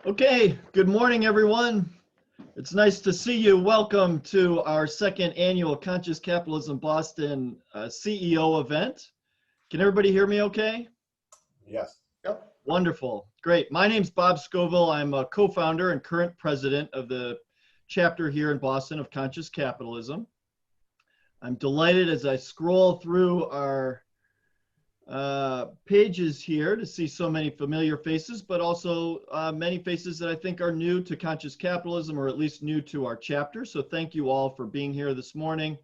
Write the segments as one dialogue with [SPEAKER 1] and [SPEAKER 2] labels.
[SPEAKER 1] Okay, good morning, everyone. It's nice to see you. Welcome to our second annual Conscious Capitalism Boston CEO event. Can everybody hear me okay?
[SPEAKER 2] Yes. Yep.
[SPEAKER 1] Wonderful. Great. My name's Bob Scoville. I'm a co-founder and current president of the chapter here in Boston of Conscious Capitalism. I'm delighted as I scroll through our pages here to see so many familiar faces, but also many faces that I think are new to Conscious Capitalism, or at least new to our chapter. So thank you all for being here this morning.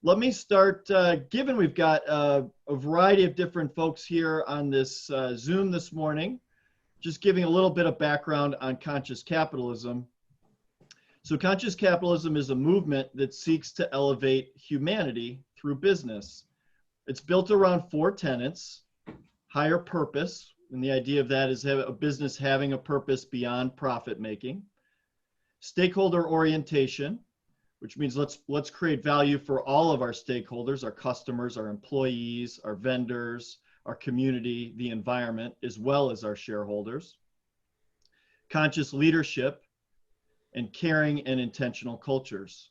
[SPEAKER 1] Let me start, given we've got a variety of different folks here on this Zoom this morning, just giving a little bit of background on Conscious Capitalism. So Conscious Capitalism is a movement that seeks to elevate humanity through business. It's built around four tenets: higher purpose, and the idea of that is a business having a purpose beyond profit making; stakeholder orientation, which means let's create value for all of our stakeholders, our customers, our employees, our vendors, our community, the environment, as well as our shareholders; conscious leadership; and caring and intentional cultures.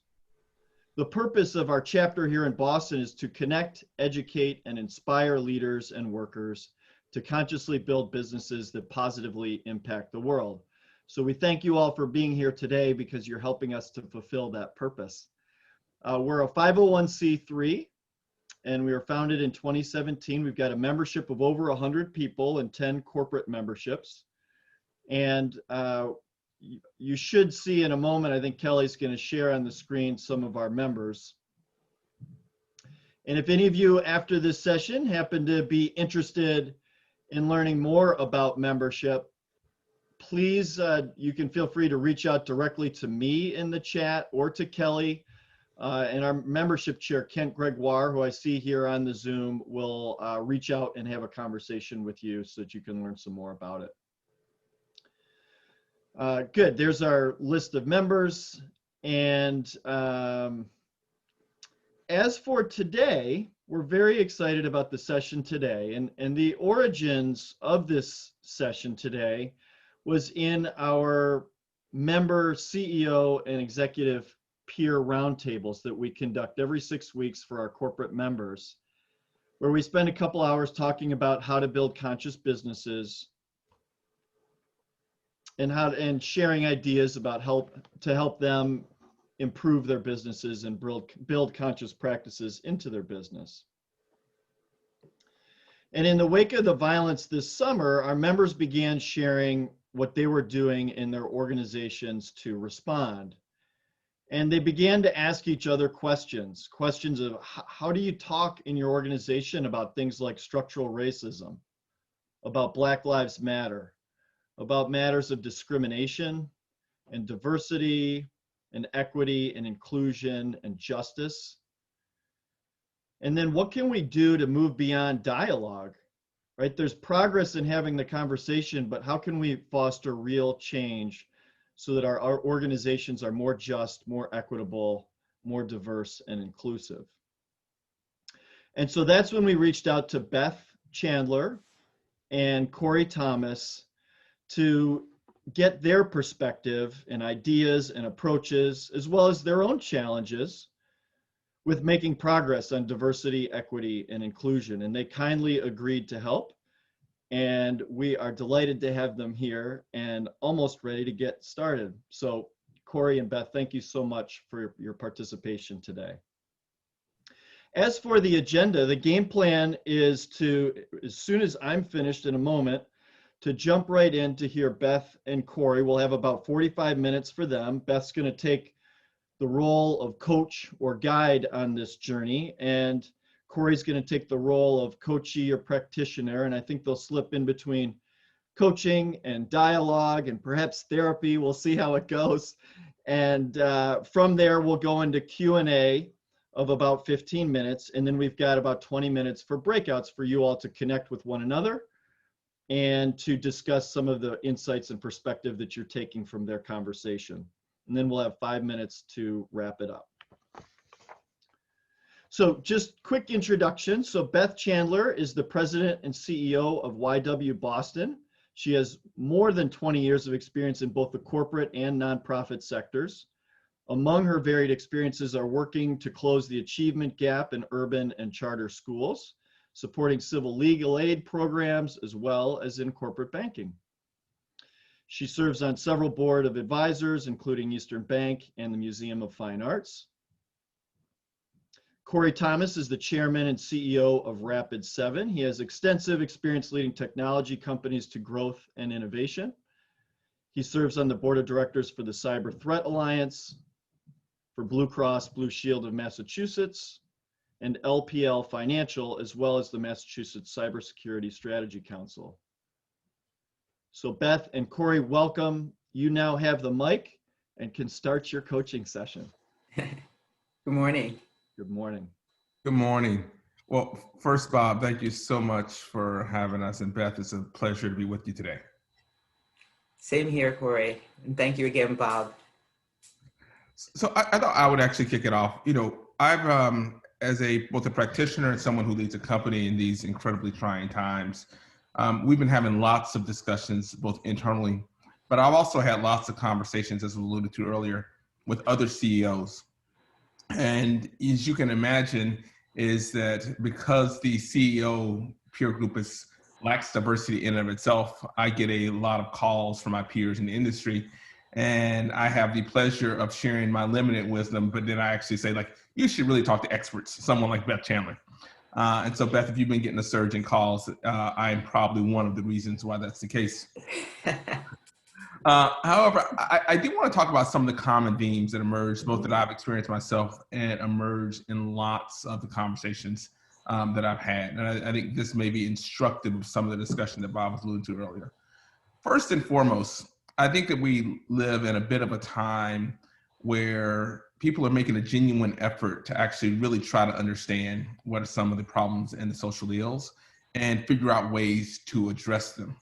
[SPEAKER 1] The purpose of our chapter here in Boston is to connect, educate, and inspire leaders and workers to consciously build businesses that positively impact the world. So we thank you all for being here today because you're helping us to fulfill that purpose. We're a 501c3, and we were founded in 2017. We've got a membership of over 100 people and 10 corporate memberships. And you should see in a moment, I think Kelly's going to share on the screen some of our members. And if any of you after this session happen to be interested in learning more about membership, please, you can feel free to reach out directly to me in the chat or to Kelly. And our membership chair, Kent Gregoire, who I see here on the Zoom, will reach out and have a conversation with you so that you can learn some more about it. Good, there's our list of members. And as for today, we're very excited about the session today. And the origins of this session today was in our member CEO and executive peer roundtables that we conduct every 6 weeks for our corporate members, where we spend a couple hours talking about how to build conscious businesses and sharing ideas about to help them improve their businesses and build conscious practices into their business. And in the wake of the violence this summer, our members began sharing what they were doing in their organizations to respond. And they began to ask each other questions of how do you talk in your organization about things like structural racism, about Black Lives Matter, about matters of discrimination and diversity and equity and inclusion and justice. And then what can we do to move beyond dialogue, right? There's progress in having the conversation, but how can we foster real change so that our organizations are more just, more equitable, more diverse and inclusive? And so that's when we reached out to Beth Chandler and Corey Thomas to get their perspective and ideas and approaches, as well as their own challenges with making progress on diversity, equity, and inclusion. And they kindly agreed to help. And we are delighted to have them here and almost ready to get started. So Corey and Beth, thank you so much for your participation today. As for the agenda, the game plan is to, as soon as I'm finished in a moment, to jump right in to hear Beth and Corey. We'll have about 45 minutes for them. Beth's going to take the role of coach or guide on this journey, and Corey's going to take the role of coachee or practitioner, and I think they'll slip in between coaching and dialogue and perhaps therapy. We'll see how it goes. And from there, we'll go into Q&A of about 15 minutes, and then we've got about 20 minutes for breakouts for you all to connect with one another and to discuss some of the insights and perspective that you're taking from their conversation. And then we'll have 5 minutes to wrap it up. So just quick introduction. So Beth Chandler is the president and CEO of YW Boston. She has more than 20 years of experience in both the corporate and nonprofit sectors. Among her varied experiences are working to close the achievement gap in urban and charter schools, supporting civil legal aid programs, as well as in corporate banking. She serves on several board of advisors, including Eastern Bank and the Museum of Fine Arts. Corey Thomas is the chairman and CEO of Rapid7. He has extensive experience leading technology companies to growth and innovation. He serves on the board of directors for the Cyber Threat Alliance, for Blue Cross Blue Shield of Massachusetts, and LPL Financial, as well as the Massachusetts Cybersecurity Strategy Council. So Beth and Corey, welcome. You now have the mic and can start your coaching session.
[SPEAKER 3] Good morning.
[SPEAKER 1] Good morning.
[SPEAKER 4] Good morning. Well, first, Bob, thank you so much for having us. And Beth, it's a pleasure to be with you today.
[SPEAKER 3] Same here, Corey. And thank you again, Bob.
[SPEAKER 4] So I thought I would actually kick it off. You know, I've, as both a practitioner and someone who leads a company in these incredibly trying times, we've been having lots of discussions, both internally, but I've also had lots of conversations, as we alluded to earlier, with other CEOs. And as you can imagine, is that because the CEO peer group lacks diversity in and of itself, I get a lot of calls from my peers in the industry. And I have the pleasure of sharing my limited wisdom, but then I actually say, like, you should really talk to experts, someone like Beth Chandler. And so, Beth, if you've been getting a surge in calls, I'm probably one of the reasons why that's the case. However, I do want to talk about some of the common themes that emerge, both that I've experienced myself and emerged in lots of the conversations that I've had. And I think this may be instructive of some of the discussion that Bob was alluding to earlier. First and foremost, I think that we live in a bit of a time where people are making a genuine effort to actually really try to understand what are some of the problems and the social ills and figure out ways to address them.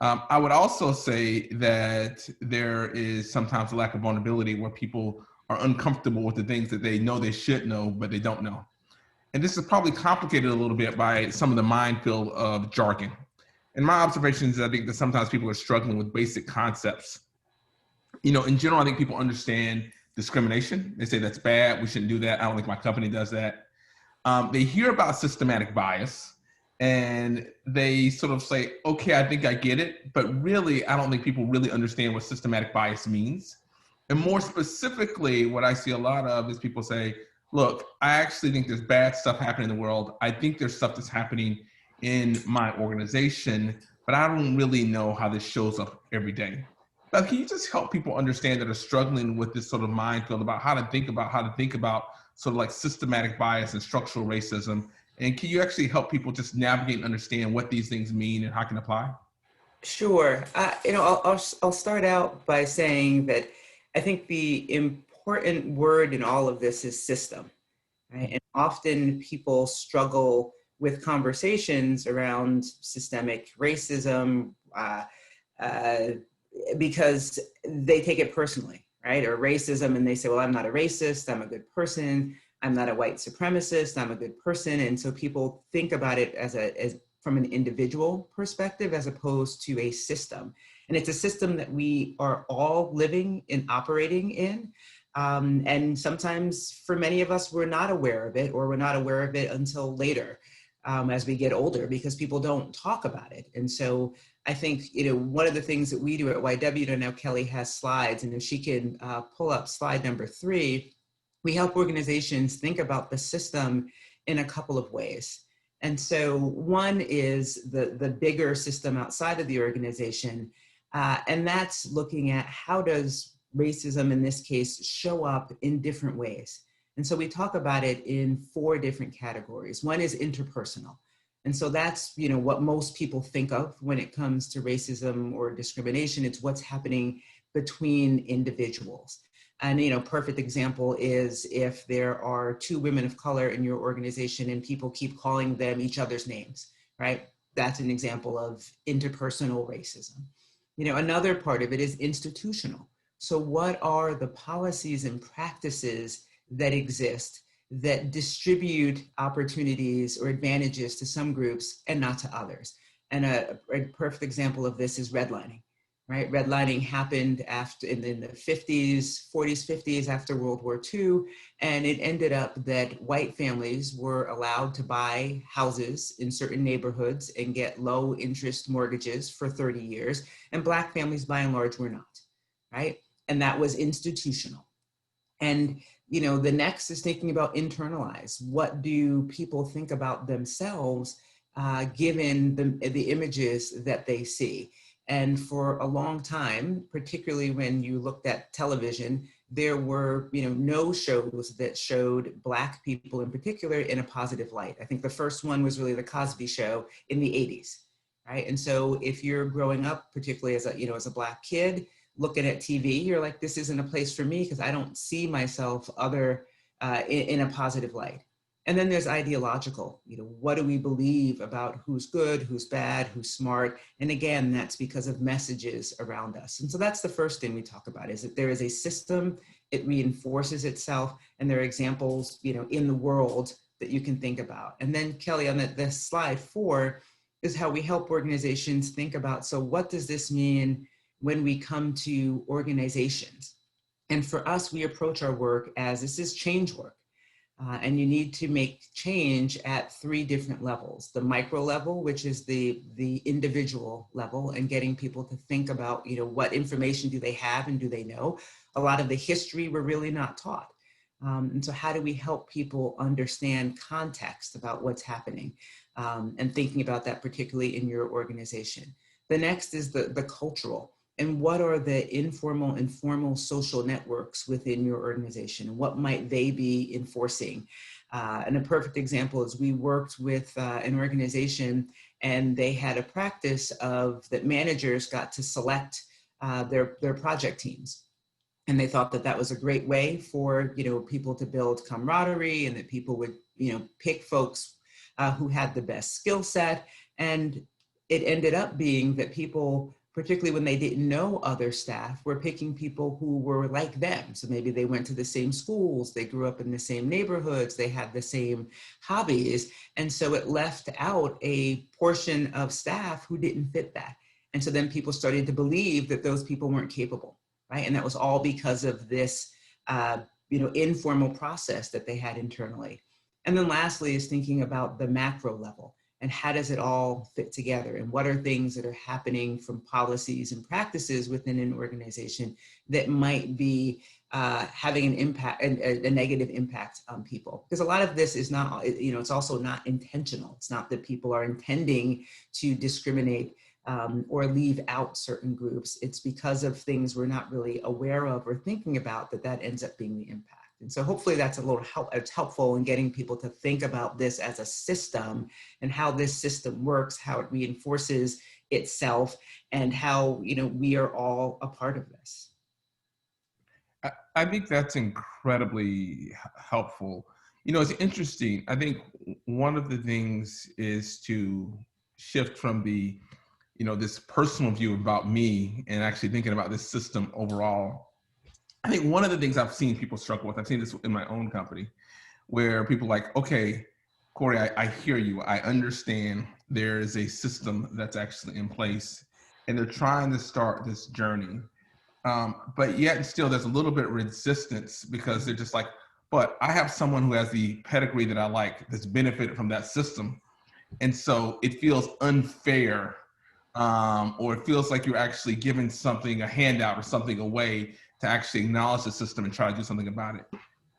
[SPEAKER 4] I would also say that there is sometimes a lack of vulnerability where people are uncomfortable with the things that they know they should know, but they don't know. And this is probably complicated a little bit by some of the minefield of jargon. And my observations, I think that sometimes people are struggling with basic concepts. You know, in general, I think people understand discrimination. They say that's bad, we shouldn't do that. I don't think my company does that. They hear about systematic bias and they sort of say, okay, I think I get it, but really, I don't think people really understand what systematic bias means. And more specifically, what I see a lot of is people say, look, I actually think there's bad stuff happening in the world. I think there's stuff that's happening in my organization, but I don't really know how this shows up every day. But can you just help people understand that are struggling with this sort of minefield about how to think about sort of like systematic bias and structural racism? And can you actually help people just navigate and understand what these things mean and how it can apply?
[SPEAKER 3] Sure. I'll start out by saying that I think the important word in all of this is system, right? And often people struggle with conversations around systemic racism because they take it personally, right? Or racism, and they say, well, I'm not a racist, I'm a good person. I'm not a white supremacist, I'm a good person. And so people think about it as from an individual perspective as opposed to a system. And it's a system that we are all living and operating in. And sometimes for many of us, we're not aware of it, or we're not aware of it until later as we get older, because people don't talk about it. And so I think, one of the things that we do at YW, and now Kelly has slides, and if she can pull up slide number 3, we help organizations think about the system in a couple of ways. And so one is the bigger system outside of the organization, and that's looking at how does racism in this case show up in different ways. And so we talk about it in 4 different categories. One is interpersonal. And so that's, what most people think of when it comes to racism or discrimination. It's what's happening between individuals. And, perfect example is if there are 2 women of color in your organization and people keep calling them each other's names, right? That's an example of interpersonal racism. Another part of it is institutional. So what are the policies and practices that exist that distribute opportunities or advantages to some groups and not to others? And a perfect example of this is redlining, right? Redlining happened after in the 50s, 40s, 50s, after World War II. And it ended up that white families were allowed to buy houses in certain neighborhoods and get low interest mortgages for 30 years. And Black families, by and large, were not, right? And that was institutional. And, you know, the next is thinking about internalize. What do people think about themselves given the images that they see? And for a long time, particularly when you looked at television, there were, you know, no shows that showed Black people in particular in a positive light. I think the first one was really the Cosby Show in the 80s, right? And so if you're growing up, particularly as a, you know, as a Black kid, looking at TV, you're like, this isn't a place for me because I don't see myself in a positive light. And then there's ideological, you know, what do we believe about who's good, who's bad, who's smart? And again, that's because of messages around us. And so that's the first thing we talk about, is that there is a system, it reinforces itself, and there are examples, you know, in the world that you can think about. And then Kelly, on the slide 4 is how we help organizations think about, so what does this mean when we come to organizations? And for us, we approach our work as this is change work. And you need to make change at 3 different levels. The micro level, which is the individual level, and getting people to think about, you know, what information do they have and do they know? A lot of the history we're really not taught. And so how do we help people understand context about what's happening, and thinking about that particularly in your organization? The next is the cultural. And what are the informal and formal social networks within your organization? And what might they be enforcing? And a perfect example is we worked with an organization, and they had a practice of that managers got to select their project teams. And they thought that that was a great way for, you know, people to build camaraderie, and that people would, you know, pick folks who had the best skill set. And it ended up being that people, particularly when they didn't know other staff, were picking people who were like them. So maybe they went to the same schools, they grew up in the same neighborhoods, they had the same hobbies. And so it left out a portion of staff who didn't fit that. And so then people started to believe that those people weren't capable, right? And that was all because of this, you know, informal process that they had internally. And then lastly is thinking about the macro level. And how does it all fit together? And what are things that are happening from policies and practices within an organization that might be having an impact, a negative impact on people? Because a lot of this is not, you know, it's also not intentional. It's not that people are intending to discriminate or leave out certain groups. It's because of things we're not really aware of or thinking about that ends up being the impact. And so hopefully that's it's helpful in getting people to think about this as a system, and how this system works, how it reinforces itself, and how, you know, we are all a part of this.
[SPEAKER 4] I think that's incredibly helpful. You know, it's interesting. I think one of the things is to shift from the, you know, this personal view about me and actually thinking about this system overall. I think one of the things I've seen people struggle with, I've seen this in my own company, where people are like, okay, Corey, I hear you. I understand there is a system that's actually in place, and they're trying to start this journey. But yet still there's a little bit of resistance, because they're just like, but I have someone who has the pedigree that I like, that's benefited from that system. And so it feels unfair, or it feels like you're actually giving something, a handout or something away, to actually acknowledge the system and try to do something about it.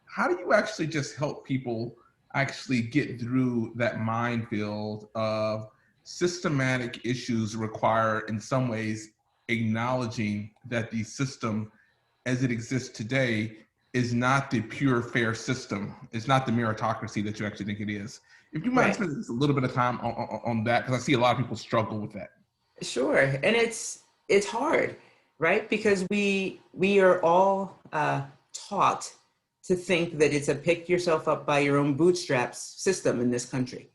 [SPEAKER 4] How do you actually just help people actually get through that minefield of systematic issues require, in some ways, acknowledging that the system as it exists today is not the pure fair system. It's not the meritocracy that you actually think it is. If you might spend a little bit of time on that, because I see a lot of people struggle with that.
[SPEAKER 3] Sure, and it's hard, right? Because we are all taught to think that it's a pick yourself up by your own bootstraps system in this country,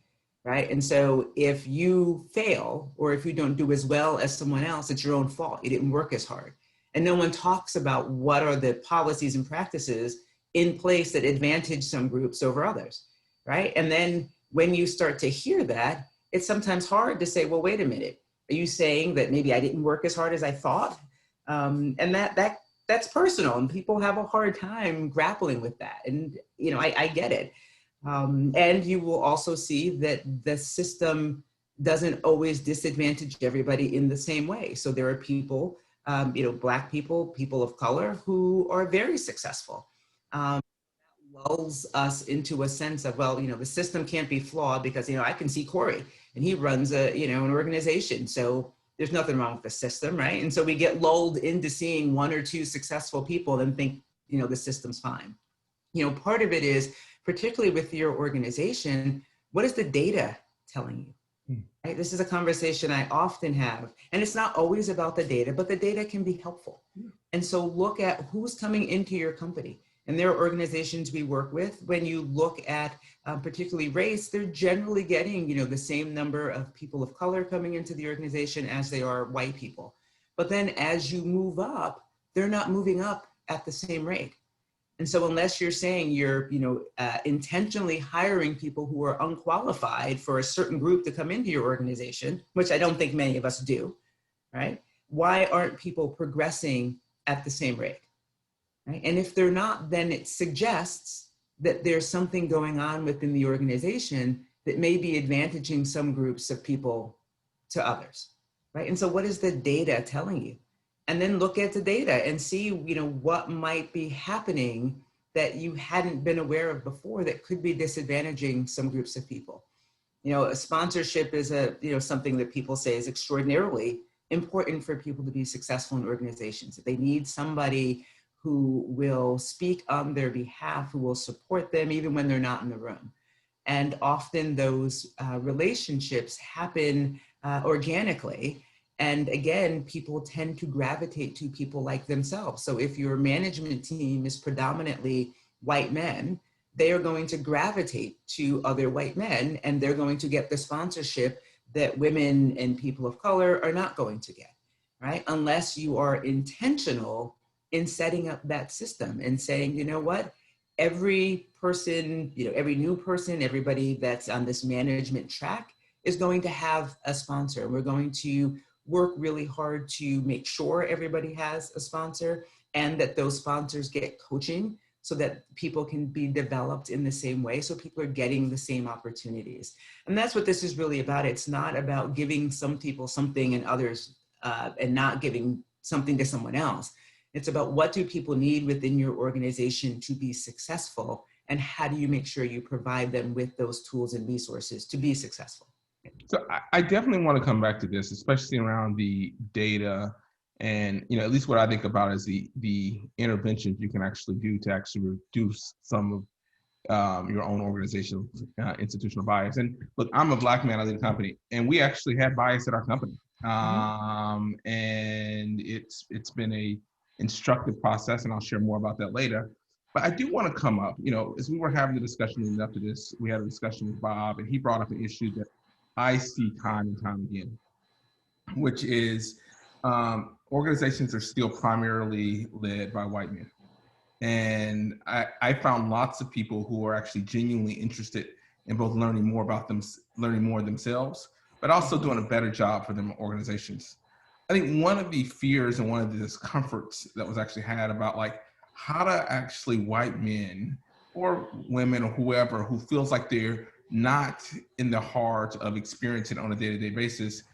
[SPEAKER 3] right? And so if you fail, or if you don't do as well as someone else, it's your own fault. You didn't work as hard. And no one talks about what are the policies and practices in place that advantage some groups over others, right? And then when you start to hear that, it's sometimes hard to say, well, wait a minute, are you saying that maybe I didn't work as hard as I thought? And that's personal, and people have a hard time grappling with that. And, you know, I get it. And you will also see that the system doesn't always disadvantage everybody in the same way. So there are people, you know, Black people, people of color who are very successful. Lulls us into a sense of, well, you know, the system can't be flawed because, you know, I can see Corey and he runs a, you know, an organization. So there's nothing wrong with the system, right? And so we get lulled into seeing one or two successful people and think, you know, the system's fine. You know, part of it is, particularly with your organization, what is the data telling you? Right? This is a conversation I often have, and it's not always about the data, but the data can be helpful. And so look at who's coming into your company. And there are organizations we work with, when you look at particularly race, they're generally getting, you know, the same number of people of color coming into the organization as they are white people. But then as you move up, they're not moving up at the same rate. And so unless you're saying you're, you know, intentionally hiring people who are unqualified for a certain group to come into your organization, which I don't think many of us do, right? Why aren't people progressing at the same rate? Right? And if they're not, then it suggests that there's something going on within the organization that may be advantaging some groups of people to others, right? And so what is the data telling you? And then look at the data and see, you know, what might be happening that you hadn't been aware of before that could be disadvantaging some groups of people. You know, a sponsorship is something that people say is extraordinarily important for people to be successful in organizations. They need somebody who will speak on their behalf, who will support them even when they're not in the room. And often those relationships happen organically. And again, people tend to gravitate to people like themselves. So if your management team is predominantly white men, they are going to gravitate to other white men, and they're going to get the sponsorship that women and people of color are not going to get, right? Unless you are intentional in setting up that system and saying, you know what, every person, you know, every new person, everybody that's on this management track is going to have a sponsor. We're going to work really hard to make sure everybody has a sponsor, and that those sponsors get coaching so that people can be developed in the same way, so people are getting the same opportunities. And that's what this is really about. It's not about giving some people something and others and not giving something to someone else. It's about, what do people need within your organization to be successful, and how do you make sure you provide them with those tools and resources to be successful?
[SPEAKER 4] So I definitely want to come back to this, especially around the data, and, you know, at least what I think about is the interventions you can actually do to actually reduce some of your own organizational institutional bias. And look, I'm a Black man, I lead a company, and we actually have bias at our company. And it's been a instructive process, and I'll share more about that later. But I do want to come up, you know, as we were having the discussion leading up to this, we had a discussion with Bob, and he brought up an issue that I see time and time again, which is organizations are still primarily led by white men. And I found lots of people who are actually genuinely interested in both learning more about them, learning more themselves, but also doing a better job for them organizations. I think one of the fears and one of the discomforts that was actually had about, like, how to actually white men or women or whoever who feels like they're not in the heart of experiencing on a day-to-day basis,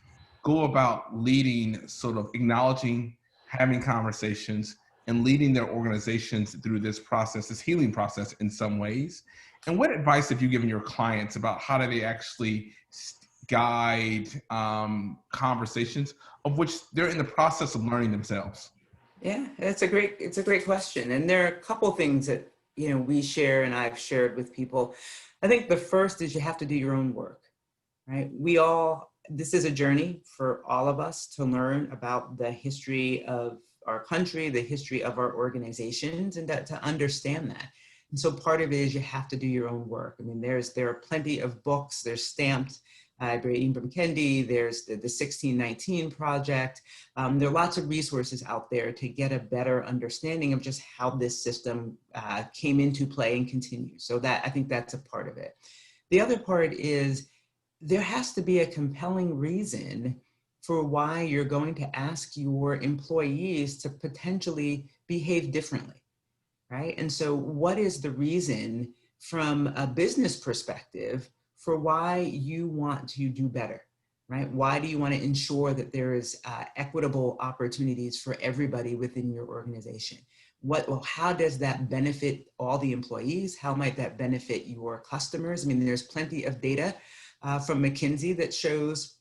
[SPEAKER 4] go about leading, sort of acknowledging, having conversations, and leading their organizations through this process, this healing process in some ways. And what advice have you given your clients about how do they actually guide conversations of which they're in the process of learning themselves?
[SPEAKER 3] Yeah, it's a great question. And there are a couple of things that, you know, we share and I've shared with people. I think the first is you have to do your own work, right? This is a journey for all of us to learn about the history of our country, the history of our organizations, and to understand that. And so part of it is you have to do your own work. I mean, there are plenty of books. There's Stamped by Ibram Kendi. There's the 1619 Project. There are lots of resources out there to get a better understanding of just how this system came into play and continues. So I think that's a part of it. The other part is there has to be a compelling reason for why you're going to ask your employees to potentially behave differently, right? And so what is the reason from a business perspective for why you want to do better, right? Why do you want to ensure that there is equitable opportunities for everybody within your organization? How does that benefit all the employees? How might that benefit your customers? I mean, there's plenty of data from McKinsey that shows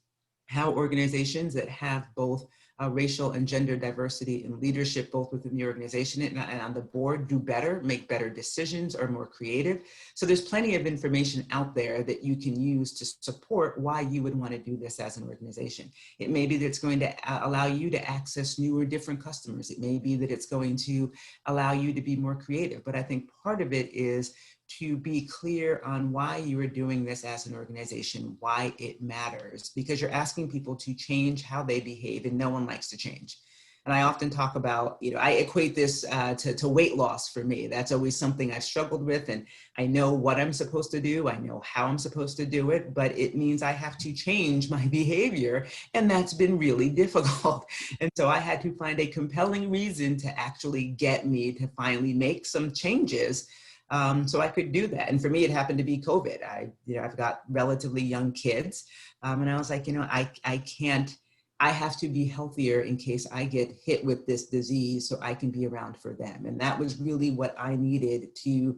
[SPEAKER 3] how organizations that have both racial and gender diversity in leadership, both within the organization and on the board, do better, make better decisions, are more creative. So there's plenty of information out there that you can use to support why you would want to do this as an organization. It may be that it's going to allow you to access new or different customers. It may be that it's going to allow you to be more creative. But I think part of it is to be clear on why you are doing this as an organization, why it matters, because you're asking people to change how they behave, and no one likes to change. And I often talk about, I equate this to weight loss for me. That's always something I've struggled with, and I know what I'm supposed to do. I know how I'm supposed to do it, but it means I have to change my behavior, and that's been really difficult. And so I had to find a compelling reason to actually get me to finally make some changes so I could do that. And for me, it happened to be COVID. I've got relatively young kids. And I was like, I have to be healthier in case I get hit with this disease so I can be around for them. And that was really what I needed to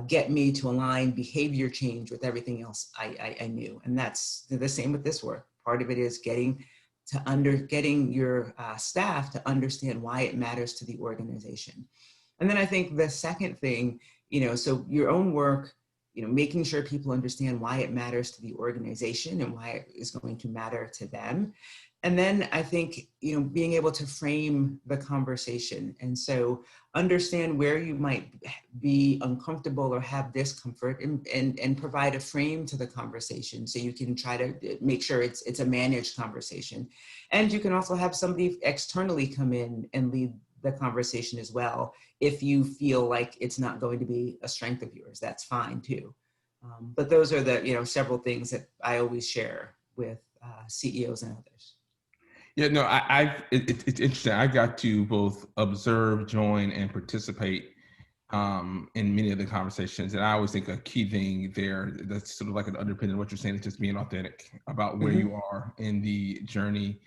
[SPEAKER 3] get me to align behavior change with everything else I knew. And that's the same with this work. Part of it is getting your staff to understand why it matters to the organization. And then I think the second thing, so your own work, making sure people understand why it matters to the organization and why it is going to matter to them. And then I think, being able to frame the conversation. And so understand where you might be uncomfortable or have discomfort and provide a frame to the conversation so you can try to make sure it's a managed conversation. And you can also have somebody externally come in and lead the conversation as well. If you feel like it's not going to be a strength of yours, that's fine too. But those are the, several things that I always share with CEOs and others.
[SPEAKER 4] Yeah, no, it's interesting. I got to both observe, join, and participate in many of the conversations. And I always think a key thing there that's sort of like an underpinning of what you're saying is just being authentic about where you are in the journey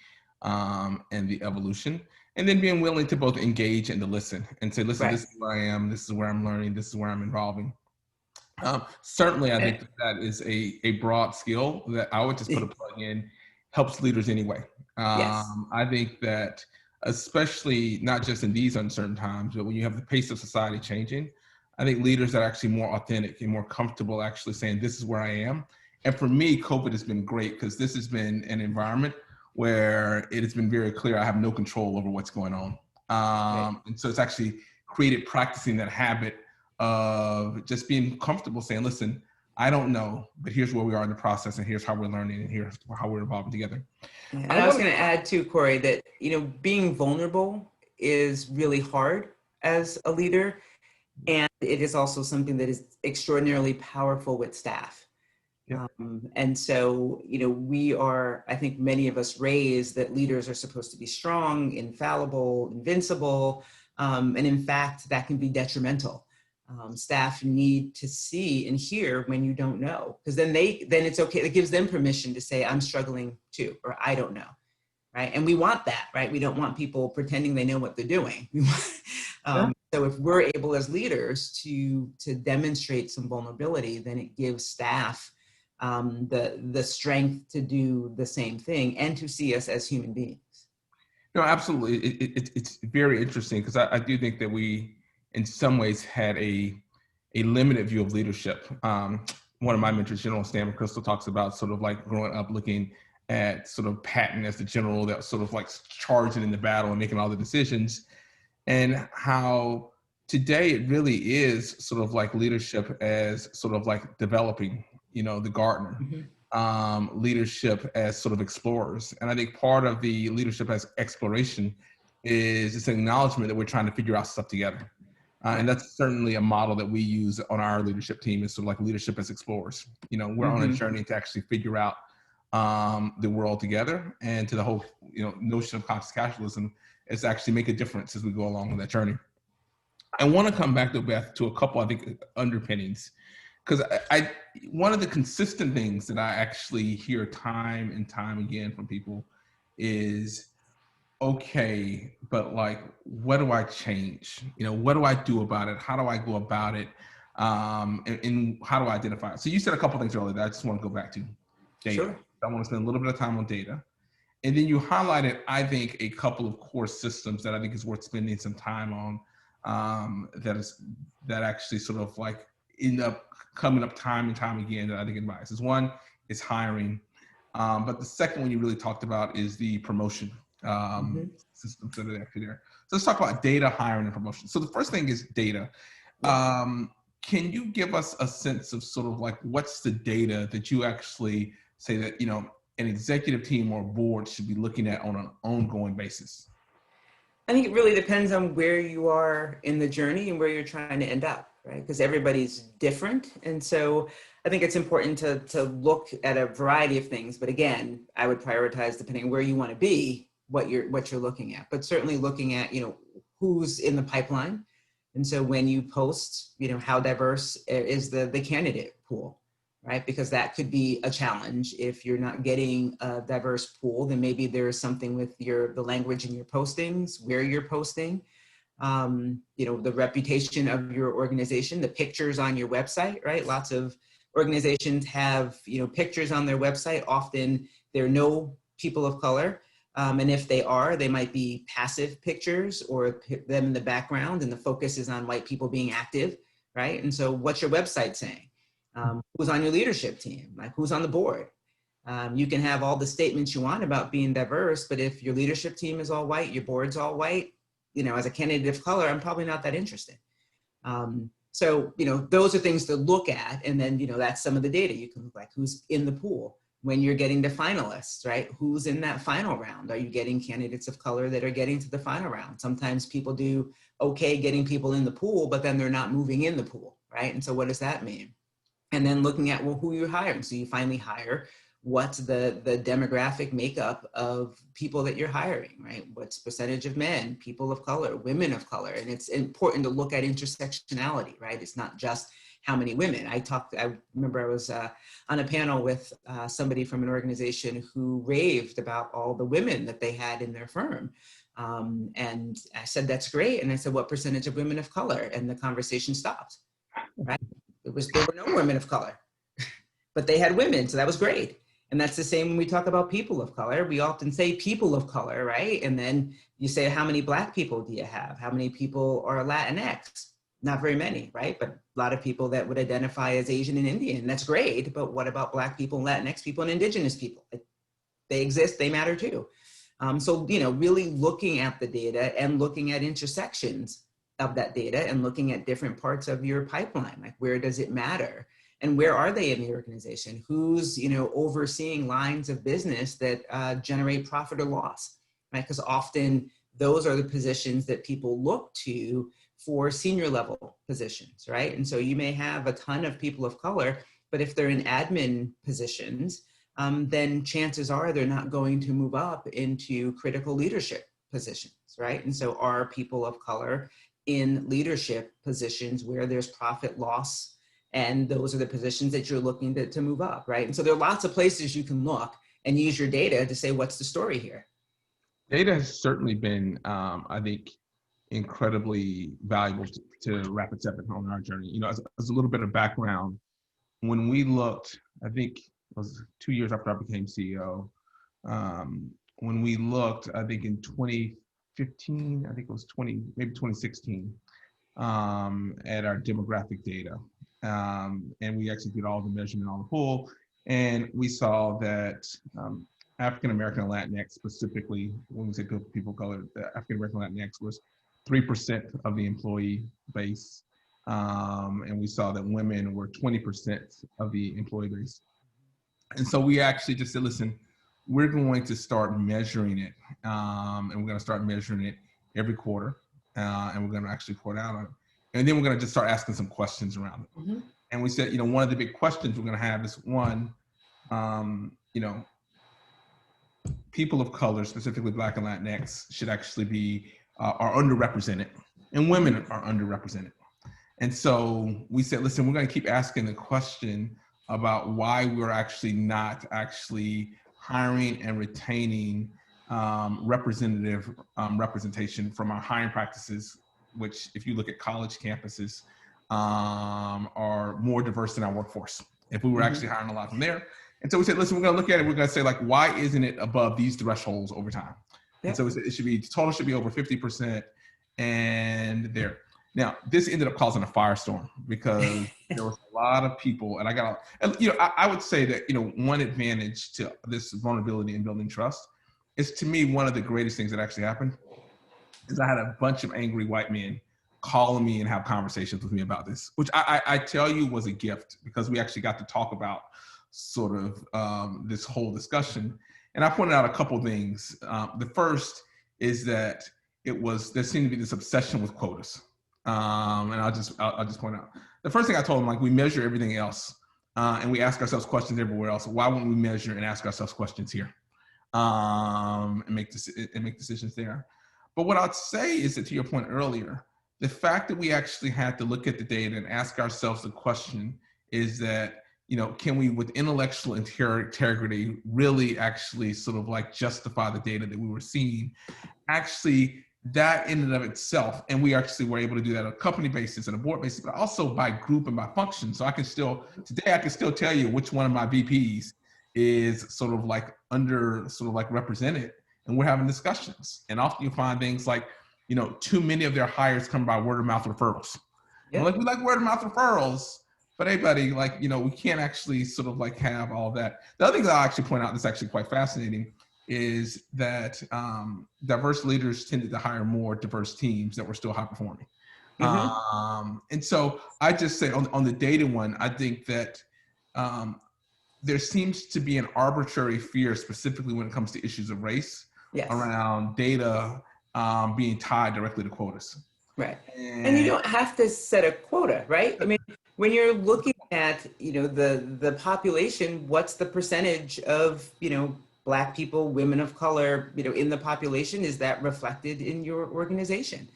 [SPEAKER 4] and the evolution. And then being willing to both engage and to listen and say, listen, This is where I am, this is where I'm learning, this is where I'm involving. Certainly, I think that is a broad skill that I would just put a plug in, helps leaders anyway. I think that especially not just in these uncertain times, but when you have the pace of society changing, I think leaders that are actually more authentic and more comfortable actually saying, this is where I am. And for me, COVID has been great because this has been an environment where it has been very clear I have no control over what's going on. And so it's actually created practicing that habit of just being comfortable saying, listen, I don't know, but here's where we are in the process and here's how we're learning and here's how we're evolving together.
[SPEAKER 3] Yeah, and I was going to add too, Corey, that, being vulnerable is really hard as a leader. And it is also something that is extraordinarily powerful with staff. Yeah. And so, I think many of us raised that leaders are supposed to be strong, infallible, invincible. And in fact, that can be detrimental. Staff need to see and hear when you don't know, because then it's okay. It gives them permission to say, I'm struggling too, or I don't know. Right. And we want that, right? We don't want people pretending they know what they're doing. So if we're able as leaders to demonstrate some vulnerability, then it gives staff the strength to do the same thing and to see us as human beings.
[SPEAKER 4] No, absolutely. It's very interesting because I do think that we, in some ways, had a limited view of leadership. One of my mentors, General Stan McChrystal, talks about sort of like growing up looking at sort of Patton as the general that sort of like charging in the battle and making all the decisions, and how today it really is sort of like leadership as sort of like developing, the gardener, leadership as sort of explorers. And I think part of the leadership as exploration is this acknowledgement that we're trying to figure out stuff together. And that's certainly a model that we use on our leadership team, is sort of like leadership as explorers. You know, we're on a journey to actually figure out the world together, and to the whole, you know, notion of conscious capitalism is actually make a difference as we go along on that journey. I want to come back to Beth to a couple, I think, underpinnings, because I one of the consistent things that I actually hear time and time again from people is, okay, but like, what do I change? You know, what do I do about it? How do I go about it? And how do I identify it? So you said a couple things earlier that I just want to go back to. Data.
[SPEAKER 3] Sure.
[SPEAKER 4] I want to spend a little bit of time on data. And then you highlighted, I think, a couple of core systems that I think is worth spending some time on, that actually sort of like end up coming up time and time again that I think advises. One is hiring. But the second one you really talked about is the promotion systems that are actually there. So let's talk about data, hiring, and promotion. So the first thing is data. Can you give us a sense of sort of like, what's the data that you actually say that, you know, an executive team or board should be looking at on an ongoing basis?
[SPEAKER 3] I think it really depends on where you are in the journey and where you're trying to end up, right? Because everybody's different. And so I think it's important to look at a variety of things. But again, I would prioritize, depending on where you want to be, what you're looking at. But certainly looking at, you know, who's in the pipeline. And so when you post, you know, how diverse is the candidate pool, right? Because that could be a challenge. If you're not getting a diverse pool, then maybe there's something with the language in your postings, where you're posting, you know, the reputation of your organization, the pictures on your website, right? Lots of organizations have, you know, pictures on their website. Often there are no people of color. And if they are, they might be passive pictures or them in the background, and the focus is on white people being active, right? And so what's your website saying? Who's on your leadership team? Like, who's on the board? You can have all the statements you want about being diverse, but if your leadership team is all white, your board's all white, you know, as a candidate of color, I'm probably not that interested. So, you know, those are things to look at. And then, you know, that's some of the data you can look like, who's in the pool. When you're getting to finalists, right? Who's in that final round? Are you getting candidates of color that are getting to the final round? Sometimes people do okay getting people in the pool, but then they're not moving in the pool, right? And so what does that mean? And then looking at, well, who you're hiring. So you finally hire, what's the demographic makeup of people that you're hiring, right? What's percentage of men, people of color, women of color? And it's important to look at intersectionality, right? It's not just how many women. I remember I was on a panel with somebody from an organization who raved about all the women that they had in their firm. And I said, that's great. And I said, what percentage of women of color? And the conversation stopped, right? There were no women of color, but they had women. So that was great. And that's the same when we talk about people of color. We often say people of color, right? And then you say, how many Black people do you have? How many people are Latinx? Not very many, right? But a lot of people that would identify as Asian and Indian. That's great. But what about Black people, Latinx people, and Indigenous people? They exist, they matter too. So, you know, really looking at the data and looking at intersections of that data and looking at different parts of your pipeline, like where does it matter? And where are they in the organization? Who's, you know, overseeing lines of business that generate profit or loss, right? Because often those are the positions that people look to for senior level positions, right? And so you may have a ton of people of color, but if they're in admin positions, then chances are they're not going to move up into critical leadership positions, right? And so are people of color in leadership positions where there's profit loss, and those are the positions that you're looking to move up, right? And so there are lots of places you can look and use your data to say, what's the story here?
[SPEAKER 4] Data has certainly been, I think, incredibly valuable to Rapid7 on our journey. You know, as a little bit of background, when we looked, I think it was 2 years after I became CEO, when we looked, I think in 2015, I think it was maybe 2016, at our demographic data. And we actually did all the measurement on the pool, and we saw that African American and Latinx specifically, when we say people of color, the African American Latinx was 3% of the employee base. And we saw that women were 20% of the employee base. And so we actually just said, listen, we're going to start measuring it. And we're going to start measuring it every quarter. And we're going to actually report out on it. And then we're going to just start asking some questions around it.
[SPEAKER 3] Mm-hmm.
[SPEAKER 4] And we said, one of the big questions we're going to have is one, people of color, specifically Black and Latinx, should actually be, are underrepresented, and women are underrepresented. And so we said, listen, we're going to keep asking the question about why we're actually not actually hiring and retaining representative representation from our hiring practices, which if you look at college campuses, are more diverse than our workforce. If we were actually hiring a lot from there. And so we said, listen, we're going to look at it. We're going to say, like, why isn't it above these thresholds over time? Yeah. And so we said total should be over 50% and there. Now, this ended up causing a firestorm because there was a lot of people, and I would say that, one advantage to this vulnerability in building trust is, to me, one of the greatest things that actually happened is I had a bunch of angry white men calling me and have conversations with me about this, which I tell you was a gift, because we actually got to talk about sort of this whole discussion. And I pointed out a couple things. The first is that there seemed to be this obsession with quotas. And I'll just point out. The first thing I told them, like, we measure everything else, and we ask ourselves questions everywhere else. Why wouldn't we measure and ask ourselves questions here, and make decisions there? But what I'd say is that, to your point earlier, the fact that we actually had to look at the data and ask ourselves the question is that, can we, with intellectual integrity, really actually sort of like justify the data that we were seeing? Actually, that in and of itself, and we actually were able to do that on a company basis and a board basis, but also by group and by function. So I can still tell you which one of my VPs is sort of like represented, and we're having discussions. And often you find things like, too many of their hires come by word of mouth referrals. Yeah. We like word of mouth referrals, but hey, buddy, we can't actually sort of like have all that. The other thing that I'll actually point out that's actually quite fascinating is that diverse leaders tended to hire more diverse teams that were still high performing. And so I just say on the data one, I think that there seems to be an arbitrary fear, specifically when it comes to issues of race, around data being tied directly to quotas.
[SPEAKER 3] Right. And you don't have to set a quota, right? I mean, when you're looking at, the population, what's the percentage of, Black people, women of color, in the population? Is that reflected in your organization,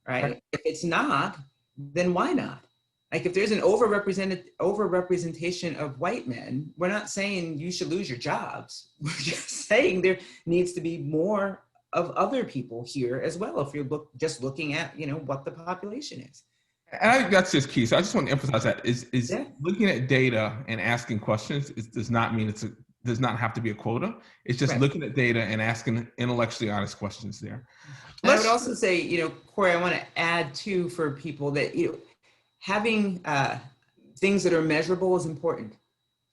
[SPEAKER 3] right? If it's not, then why not? Like, if there's an overrepresentation of white men, we're not saying you should lose your jobs. We're just saying there needs to be more of other people here as well, if you're just looking at, what the population is.
[SPEAKER 4] And I think that's just key. So I just want to emphasize that is looking at data and asking questions does not mean does not have to be a quota. It's just looking at data and asking intellectually honest questions there.
[SPEAKER 3] I would also say, Corey, I want to add too, for people that, having things that are measurable is important,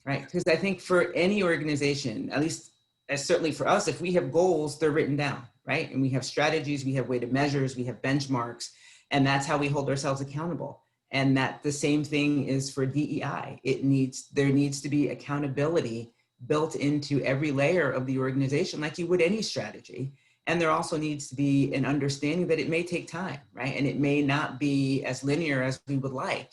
[SPEAKER 3] right? Because I think for any organization, at least certainly for us, if we have goals, they're written down, right? And we have strategies, we have weighted measures, we have benchmarks, and that's how we hold ourselves accountable. And that the same thing is for DEI. There needs to be accountability built into every layer of the organization, like you would any strategy. And there also needs to be an understanding that it may take time, right? And it may not be as linear as we would like.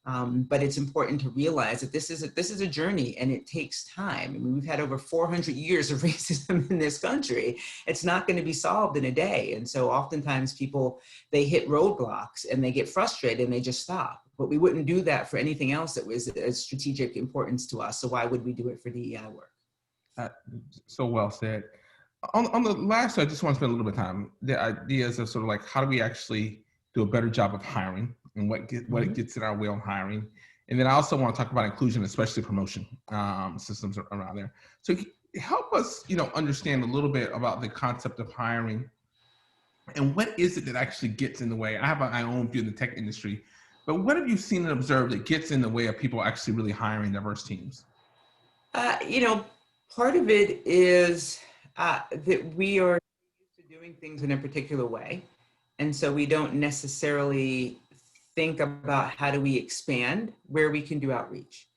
[SPEAKER 3] But it's important to realize that this is a journey, and it takes time. I mean, we've had over 400 years of racism in this country. It's not going to be solved in a day. And so oftentimes people, they hit roadblocks and they get frustrated and they just stop. But we wouldn't do that for anything else that was a strategic importance to us. So why would we do it for DEI work?
[SPEAKER 4] So well said. On the last, I just want to spend a little bit of time. The ideas of sort of like, how do we actually do a better job of hiring, and what gets in our way on hiring. And then I also want to talk about inclusion, especially promotion systems around there. So help us, understand a little bit about the concept of hiring, and what is it that actually gets in the way? I have my own view of the tech industry, but what have you seen and observed that gets in the way of people actually really hiring diverse teams?
[SPEAKER 3] Part of it is that we are used to doing things in a particular way. And so we don't necessarily think about how do we expand where we can do outreach.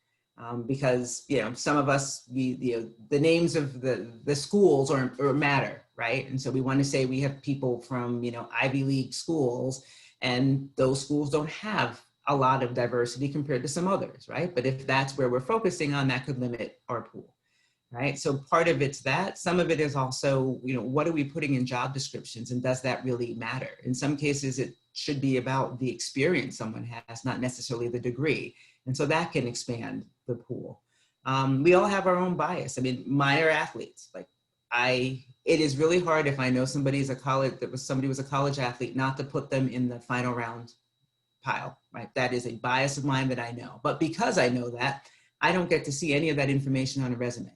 [SPEAKER 3] Because, some of us, the names of the schools or matter, right? And so we want to say we have people from, Ivy League schools, And those schools don't have a lot of diversity compared to some others, right? But if that's where we're focusing on, that could limit our pool, right? So part of it's that. Some of it is also, what are we putting in job descriptions, and does that really matter? In some cases, it should be about the experience someone has, not necessarily the degree. And so that can expand the pool. We all have our own bias. I mean, mine are athletes. Like it is really hard if I know somebody was a college athlete, not to put them in the final round pile, right? That is a bias of mine that I know. But because I know that, I don't get to see any of that information on a resume.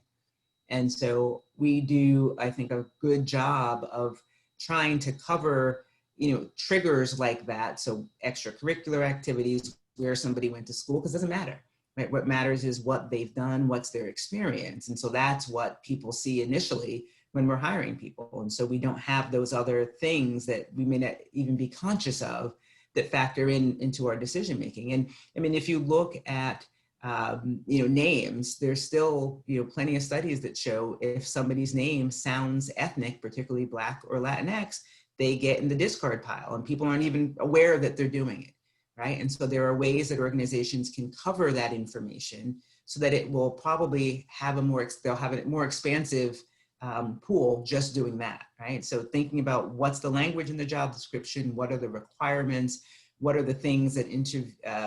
[SPEAKER 3] And so we do, I think, a good job of trying to cover, triggers like that. So extracurricular activities, where somebody went to school, because it doesn't matter, right? What matters is what they've done, what's their experience. And so that's what people see initially when we're hiring people. And so we don't have those other things that we may not even be conscious of that factor into our decision making. And I mean, if you look at names, there's still plenty of studies that show if somebody's name sounds ethnic, particularly Black or Latinx, they get in the discard pile, and people aren't even aware that they're doing it, right? And so there are ways that organizations can cover that information so that it will probably have they'll have a more expansive pool just doing that, right? So thinking about what's the language in the job description, what are the requirements, what are the things that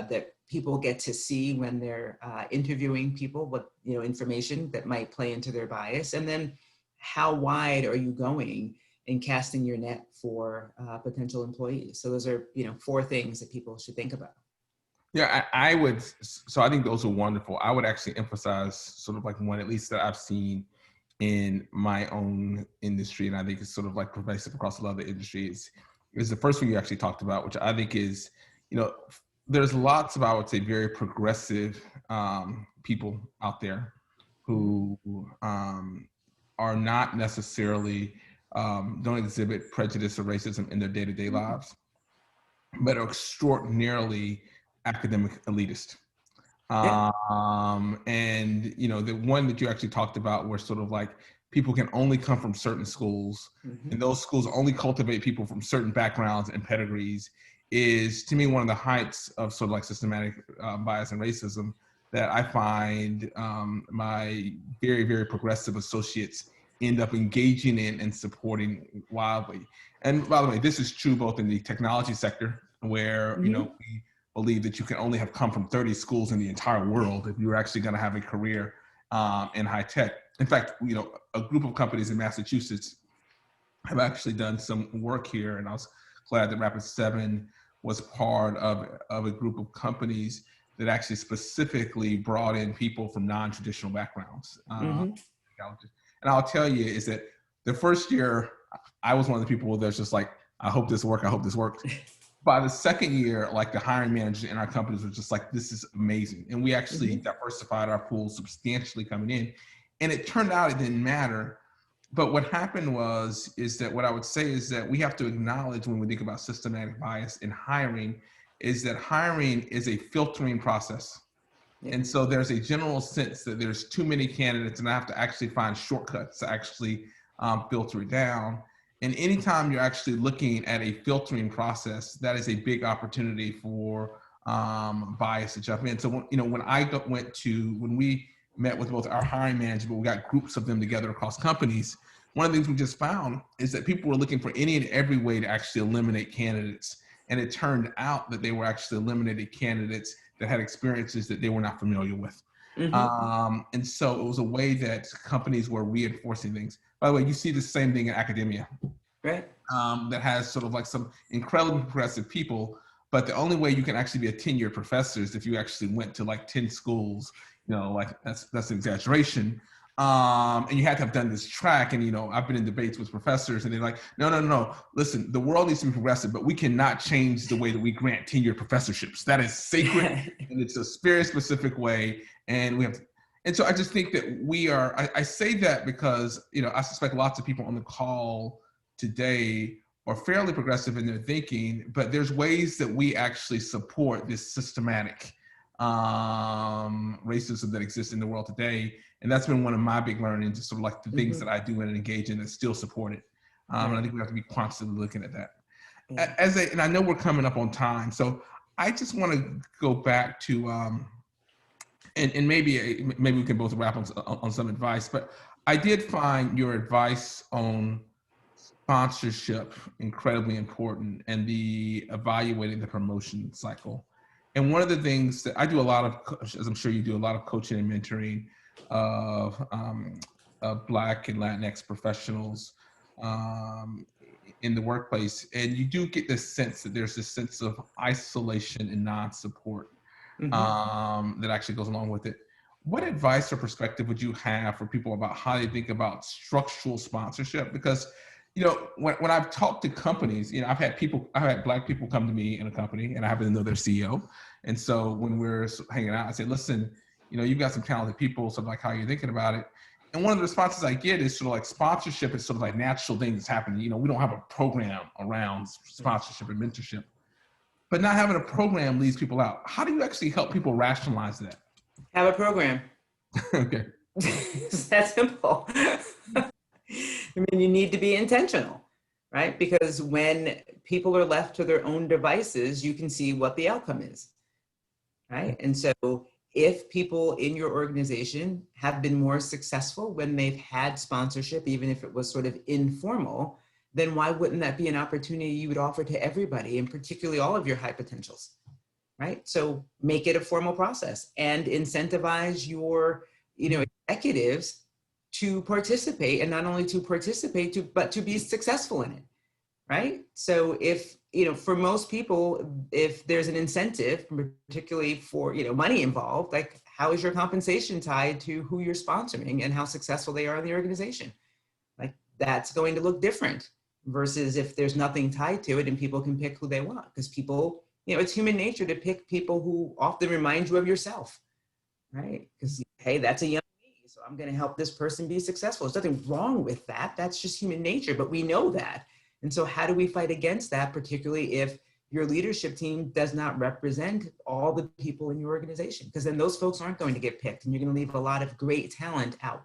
[SPEAKER 3] that people get to see when they're interviewing people, what information that might play into their bias, and then how wide are you going in casting your net for potential employees? So those are 4 things that people should think about.
[SPEAKER 4] Yeah, I would. So I think those are wonderful. I would actually emphasize sort of like one, at least that I've seen in my own industry, and I think it's sort of like pervasive across a lot of the industries, is the first one you actually talked about, which I think is, there's lots of, I would say, very progressive people out there who are not necessarily, don't exhibit prejudice or racism in their day-to-day lives, but are extraordinarily academic elitist. And the one that you actually talked about where sort of like people can only come from certain schools, and those schools only cultivate people from certain backgrounds and pedigrees, is to me one of the heights of sort of like systematic bias and racism that I find my very, very progressive associates end up engaging in and supporting wildly. And by the way, this is true both in the technology sector, where we believe that you can only have come from 30 schools in the entire world if you're actually going to have a career in high tech. In fact, a group of companies in Massachusetts have actually done some work here, and I was glad that Rapid7 was part of a group of companies that actually specifically brought in people from non-traditional backgrounds. And I'll tell you is that the first year, I was one of the people that's just like, I hope this works, I hope this works. By the second year, like the hiring managers in our companies were just like, this is amazing. And we actually diversified our pool substantially coming in. And it turned out it didn't matter. But what happened is that what I would say is that we have to acknowledge when we think about systematic bias in hiring is that hiring is a filtering process. And so there's a general sense that there's too many candidates and I have to actually find shortcuts to actually filter it down. And anytime you're actually looking at a filtering process, that is a big opportunity for bias to jump in. So when we met with both our hiring manager, but we got groups of them together across companies, one of the things we just found is that people were looking for any and every way to actually eliminate candidates. And it turned out that they were actually eliminating candidates that had experiences that they were not familiar with. And so it was a way that companies were reinforcing things. By the way, you see the same thing in academia,
[SPEAKER 3] right?
[SPEAKER 4] That has sort of like some incredibly progressive people, but the only way you can actually be a tenured professor is if you actually went to like 10 schools, like that's an exaggeration. And you had to have done this track. And, I've been in debates with professors and they're like, no, listen, the world needs to be progressive, but we cannot change the way that we grant tenured professorships. That is sacred and it's a very specific way. And we have to, and so I just think that I say that because, I suspect lots of people on the call today are fairly progressive in their thinking, but there's ways that we actually support this systematic racism that exists in the world today. And that's been one of my big learnings, just sort of like the things that I do and engage in that still support it. And I think we have to be constantly looking at that. and I know we're coming up on time, so I just want to go back to, and maybe we can both wrap on some advice, but I did find your advice on sponsorship incredibly important, and the evaluating the promotion cycle. And one of the things that I do a lot of, as I'm sure you do, a lot of coaching and mentoring of Black and Latinx professionals in the workplace. And you do get this sense that there's this sense of isolation and non-support that actually goes along with it. What advice or perspective would you have for people about how they think about structural sponsorship? Because, you know, when I've talked to companies, you know, I've had Black people come to me in a company and I happen to know their CEO. And so when we're hanging out, I say, listen, you know, you've got some talented people, so like, how are you thinking about it? And one of the responses I get is sort of like sponsorship is sort of like natural thing that's happening. You know, we don't have a program around sponsorship and mentorship, but not having a program leaves people out. How do you actually help people rationalize that?
[SPEAKER 3] Have a program.
[SPEAKER 4] Okay.
[SPEAKER 3] It's that simple. I mean, you need to be intentional, right? Because when people are left to their own devices, you can see what the outcome is, right? And so if people in your organization have been more successful when they've had sponsorship, even if it was sort of informal, then why wouldn't that be an opportunity you would offer to everybody, and particularly all of your high potentials, right? So make it a formal process and incentivize your, you know, executives to participate, and not only to participate, but to be successful in it, right? So if, you know, for most people, if there's an incentive, particularly for, you know, money involved, like how is your compensation tied to who you're sponsoring and how successful they are in the organization? Like that's going to look different versus if there's nothing tied to it and people can pick who they want, because people, you know, it's human nature to pick people who often remind you of yourself, right? Because, hey, that's a young me, so I'm going to help this person be successful. There's nothing wrong with that. That's just human nature, but we know that. And so how do we fight against that, particularly if your leadership team does not represent all the people in your organization? Because then those folks aren't going to get picked, and you're going to leave a lot of great talent out,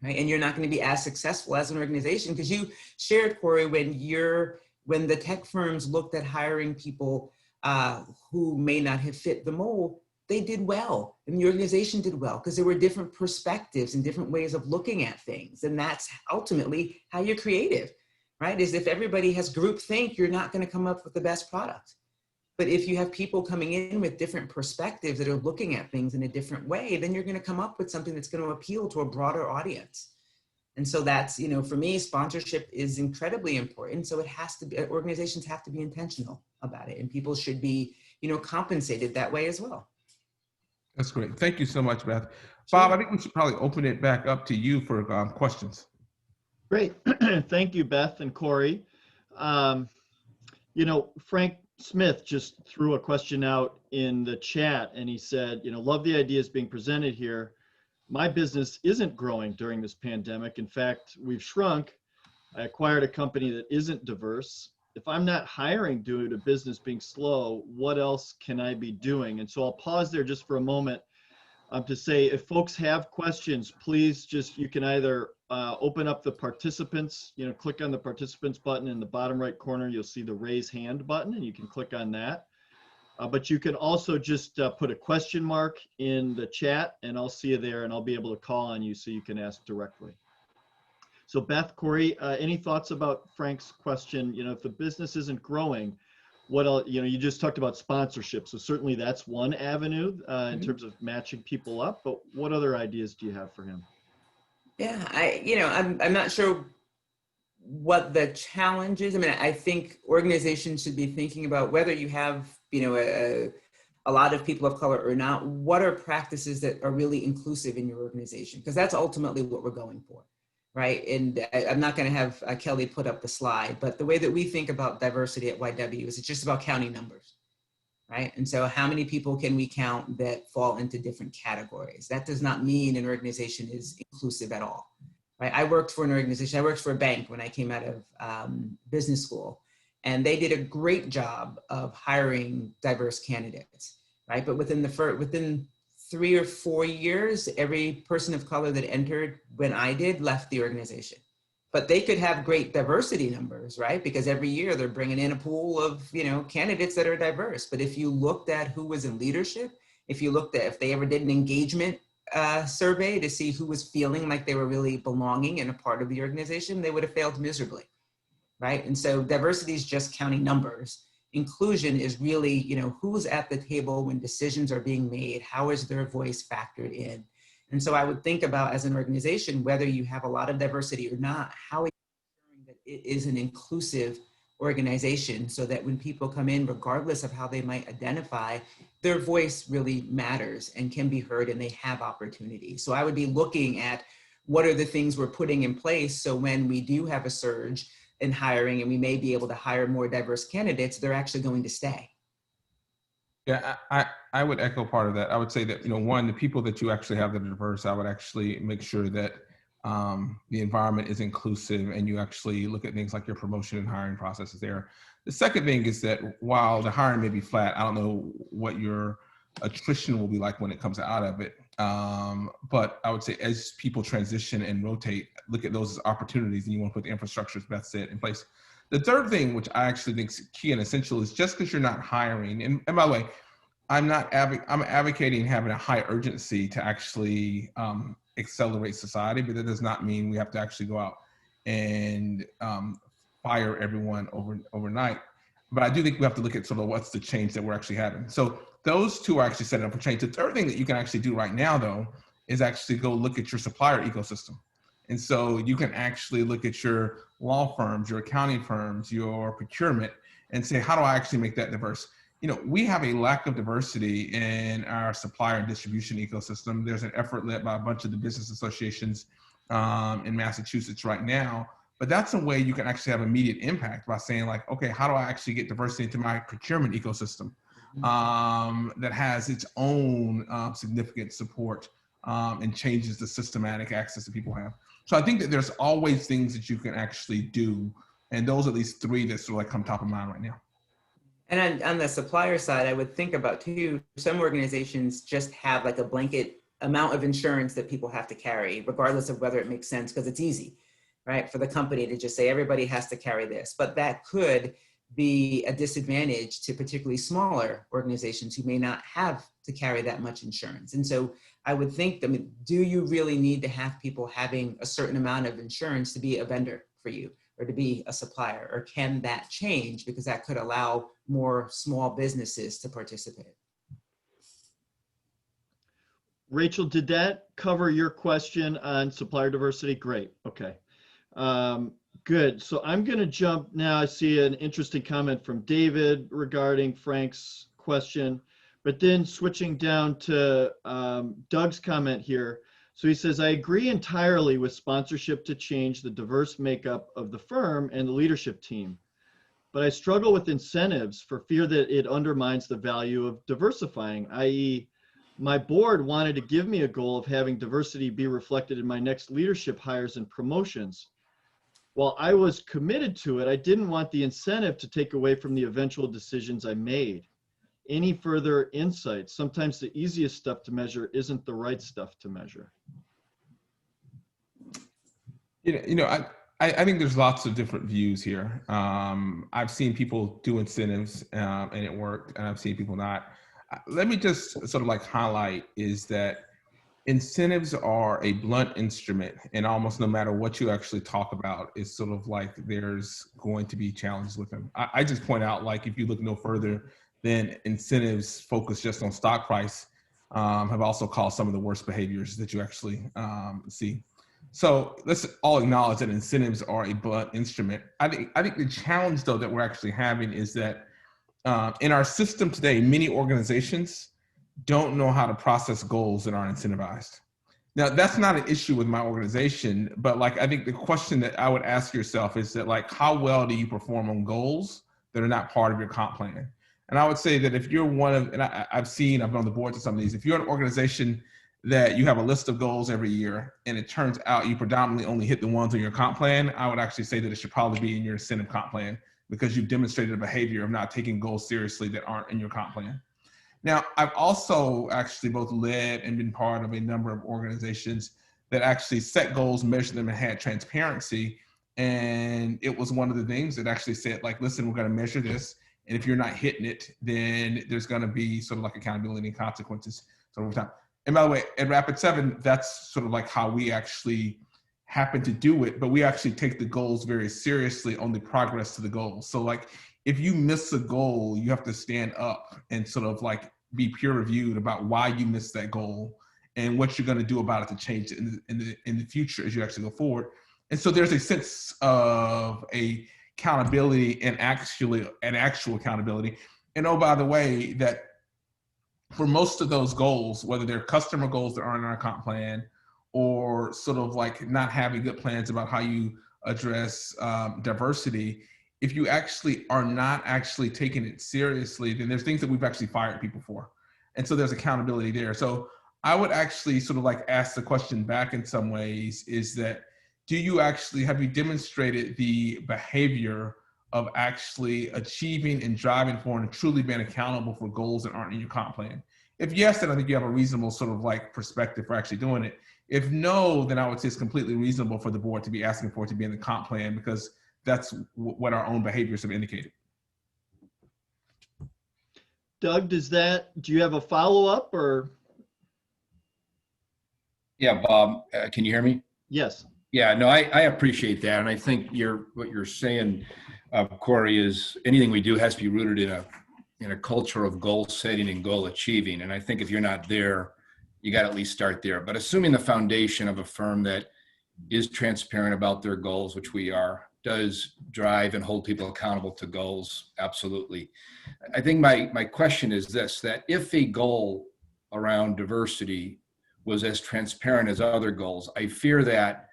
[SPEAKER 3] right? And you're not going to be as successful as an organization, because you shared, Corey, when the tech firms looked at hiring people who may not have fit the mold, they did well, and the organization did well, because there were different perspectives and different ways of looking at things. And that's ultimately how you're creative, right? Is if everybody has groupthink, you're not going to come up with the best product. But if you have people coming in with different perspectives that are looking at things in a different way, then you're going to come up with something that's going to appeal to a broader audience. And so that's, you know, for me, sponsorship is incredibly important. So it has to be, organizations have to be intentional about it, and people should be, you know, compensated that way as well.
[SPEAKER 4] That's great. Thank you so much, Beth.
[SPEAKER 1] Sure.
[SPEAKER 4] Bob, I think we should probably open it back up to you for questions.
[SPEAKER 1] Great. Thank you, Beth and Corey. You know, Frank Smith just threw a question out in the chat, and he said, you know, love the ideas being presented here. My business isn't growing during this pandemic. In fact, we've shrunk. I acquired a company that isn't diverse. If I'm not hiring due to business being slow, what else can I be doing? And so I'll pause there just for a moment to say, if folks have questions, please just, you can either open up the participants, you know, click on the participants button in the bottom right corner, you'll see the raise hand button, and you can click on that. But you can also just put a question mark in the chat, and I'll see you there, and I'll be able to call on you so you can ask directly. So Beth, Corey, any thoughts about Frank's question? You know, if the business isn't growing, what else? You know, you just talked about sponsorship, so certainly that's one avenue in terms of matching people up. But what other ideas do you have for him? Yeah,
[SPEAKER 3] I'm not sure what the challenge is. I mean, I think organizations should be thinking about whether you have, you know, a lot of people of color or not, what are practices that are really inclusive in your organization? Because that's ultimately what we're going for, right? And I'm not going to have Kelly put up the slide, but the way that we think about diversity at YW is it's just about counting numbers, right? And so how many people can we count that fall into different categories? That does not mean an organization is inclusive at all. Right? I worked for an organization, I worked for a bank when I came out of business school, and they did a great job of hiring diverse candidates, right? But within 3 or 4 years, every person of color that entered when I did left the organization. but they could have great diversity numbers, right? Because every year they're bringing in a pool of, candidates that are diverse. But if you looked at who was in leadership, if you looked at if they ever did an engagement survey to see who was feeling like they were really belonging and a part of the organization, they would have failed miserably, right? And so diversity is just counting numbers. Inclusion is really, who's at the table when decisions are being made, how is their voice factored in? And so I would think about, as an organization, whether you have a lot of diversity or not, how are you ensuring that it is an inclusive organization so that when people come in, regardless of how they might identify, their voice really matters and can be heard and they have opportunity. So I would be looking at what are the things we're putting in place so when we do have a surge in hiring and we may be able to hire more diverse candidates, they're actually going to stay.
[SPEAKER 4] Yeah, I would echo part of that. I would say that, one, the people that you actually have that are diverse, I would actually make sure that the environment is inclusive and you actually look at things like your promotion and hiring processes there. The second thing is that while the hiring may be flat, I don't know what your attrition will be like when it comes out of it. But I would say as people transition and rotate, look at those as opportunities and you want to put the infrastructure, as Beth said, in place. The third thing, which I actually think is key and essential, is just because you're not hiring, and by the way, I'm advocating having a high urgency to actually accelerate society, but that does not mean we have to actually go out and fire everyone overnight. But I do think we have to look at sort of what's the change that we're actually having. So those two are actually setting up for change. The third thing that you can actually do right now, though, is actually go look at your supplier ecosystem. And so you can actually look at your law firms, your accounting firms, your procurement, and say, how do I actually make that diverse? We have a lack of diversity in our supplier and distribution ecosystem. There's an effort led by a bunch of the business associations in Massachusetts right now, but that's a way you can actually have immediate impact by saying like, okay, how do I actually get diversity into my procurement ecosystem that has its own significant support and changes the systematic access that people have. So I think that there's always things that you can actually do. And those are at least three that sort of like come top of mind right now.
[SPEAKER 3] And on the supplier side, I would think about too, some organizations just have like a blanket amount of insurance that people have to carry, regardless of whether it makes sense, because it's easy, right? For the company to just say, everybody has to carry this, but that could be a disadvantage to particularly smaller organizations who may not have to carry that much insurance. And so I would think, do you really need to have people having a certain amount of insurance to be a vendor for you or to be a supplier? Or can that change because that could allow more small businesses to participate?
[SPEAKER 1] Rachel, did that cover your question on supplier diversity? Great. Okay. Good. So I'm going to jump now. I see an interesting comment from David regarding Frank's question, but then switching down to Doug's comment here. So he says, I agree entirely with sponsorship to change the diverse makeup of the firm and the leadership team, but I struggle with incentives for fear that it undermines the value of diversifying, i.e., my board wanted to give me a goal of having diversity be reflected in my next leadership hires and promotions. While I was committed to it, I didn't want the incentive to take away from the eventual decisions I made. Any further insights? Sometimes the easiest stuff to measure isn't the right stuff to measure.
[SPEAKER 4] I think there's lots of different views here. I've seen people do incentives and it worked, and I've seen people not. Let me just sort of like highlight is that incentives are a blunt instrument, and almost no matter what you actually talk about, it's sort of like there's going to be challenges with them. I just point out, like, if you look no further than incentives focused just on stock price, have also caused some of the worst behaviors that you actually see. So let's all acknowledge that incentives are a blunt instrument. I think the challenge, though, that we're actually having is that in our system today, many organizations don't know how to process goals that aren't incentivized. Now, that's not an issue with my organization, but like, I think the question that I would ask yourself is that, like, how well do you perform on goals that are not part of your comp plan? And I would say that if you're one of, and I've been on the boards of some of these, if you're an organization that you have a list of goals every year and it turns out you predominantly only hit the ones on your comp plan, I would actually say that it should probably be in your incentive comp plan because you've demonstrated a behavior of not taking goals seriously that aren't in your comp plan. Now, I've also actually both led and been part of a number of organizations that actually set goals, measured them, and had transparency. And it was one of the things that actually said, like, listen, we're going to measure this. And if you're not hitting it, then there's going to be sort of like accountability and consequences sort of over time. And by the way, at Rapid7, that's sort of like how we actually happen to do it, but we actually take the goals very seriously on the progress to the goals. So like, if you miss a goal, you have to stand up and sort of like be peer reviewed about why you missed that goal and what you're going to do about it to change it in the future as you actually go forward. And so there's a sense of accountability and actual accountability. And oh, by the way, that for most of those goals, whether they're customer goals that aren't in our comp plan, or sort of like not having good plans about how you address diversity, if you actually are not actually taking it seriously, then there's things that we've actually fired people for. And so there's accountability there. So I would actually sort of like ask the question back in some ways, is that, have you demonstrated the behavior of actually achieving and driving for and truly being accountable for goals that aren't in your comp plan? If yes, then I think you have a reasonable sort of like perspective for actually doing it. If no, then I would say it's completely reasonable for the board to be asking for it to be in the comp plan, because that's what our own behaviors have indicated.
[SPEAKER 1] Doug, do you have a follow-up or?
[SPEAKER 2] Yeah, Bob, can you hear me?
[SPEAKER 1] Yes.
[SPEAKER 2] Yeah, no, I appreciate that. And I think what you're saying, Corey, is anything we do has to be rooted in a culture of goal setting and goal achieving. And I think if you're not there, you got to at least start there. But assuming the foundation of a firm that is transparent about their goals, which we are, does drive and hold people accountable to goals, absolutely. I think my question is this, that if a goal around diversity was as transparent as other goals, I fear that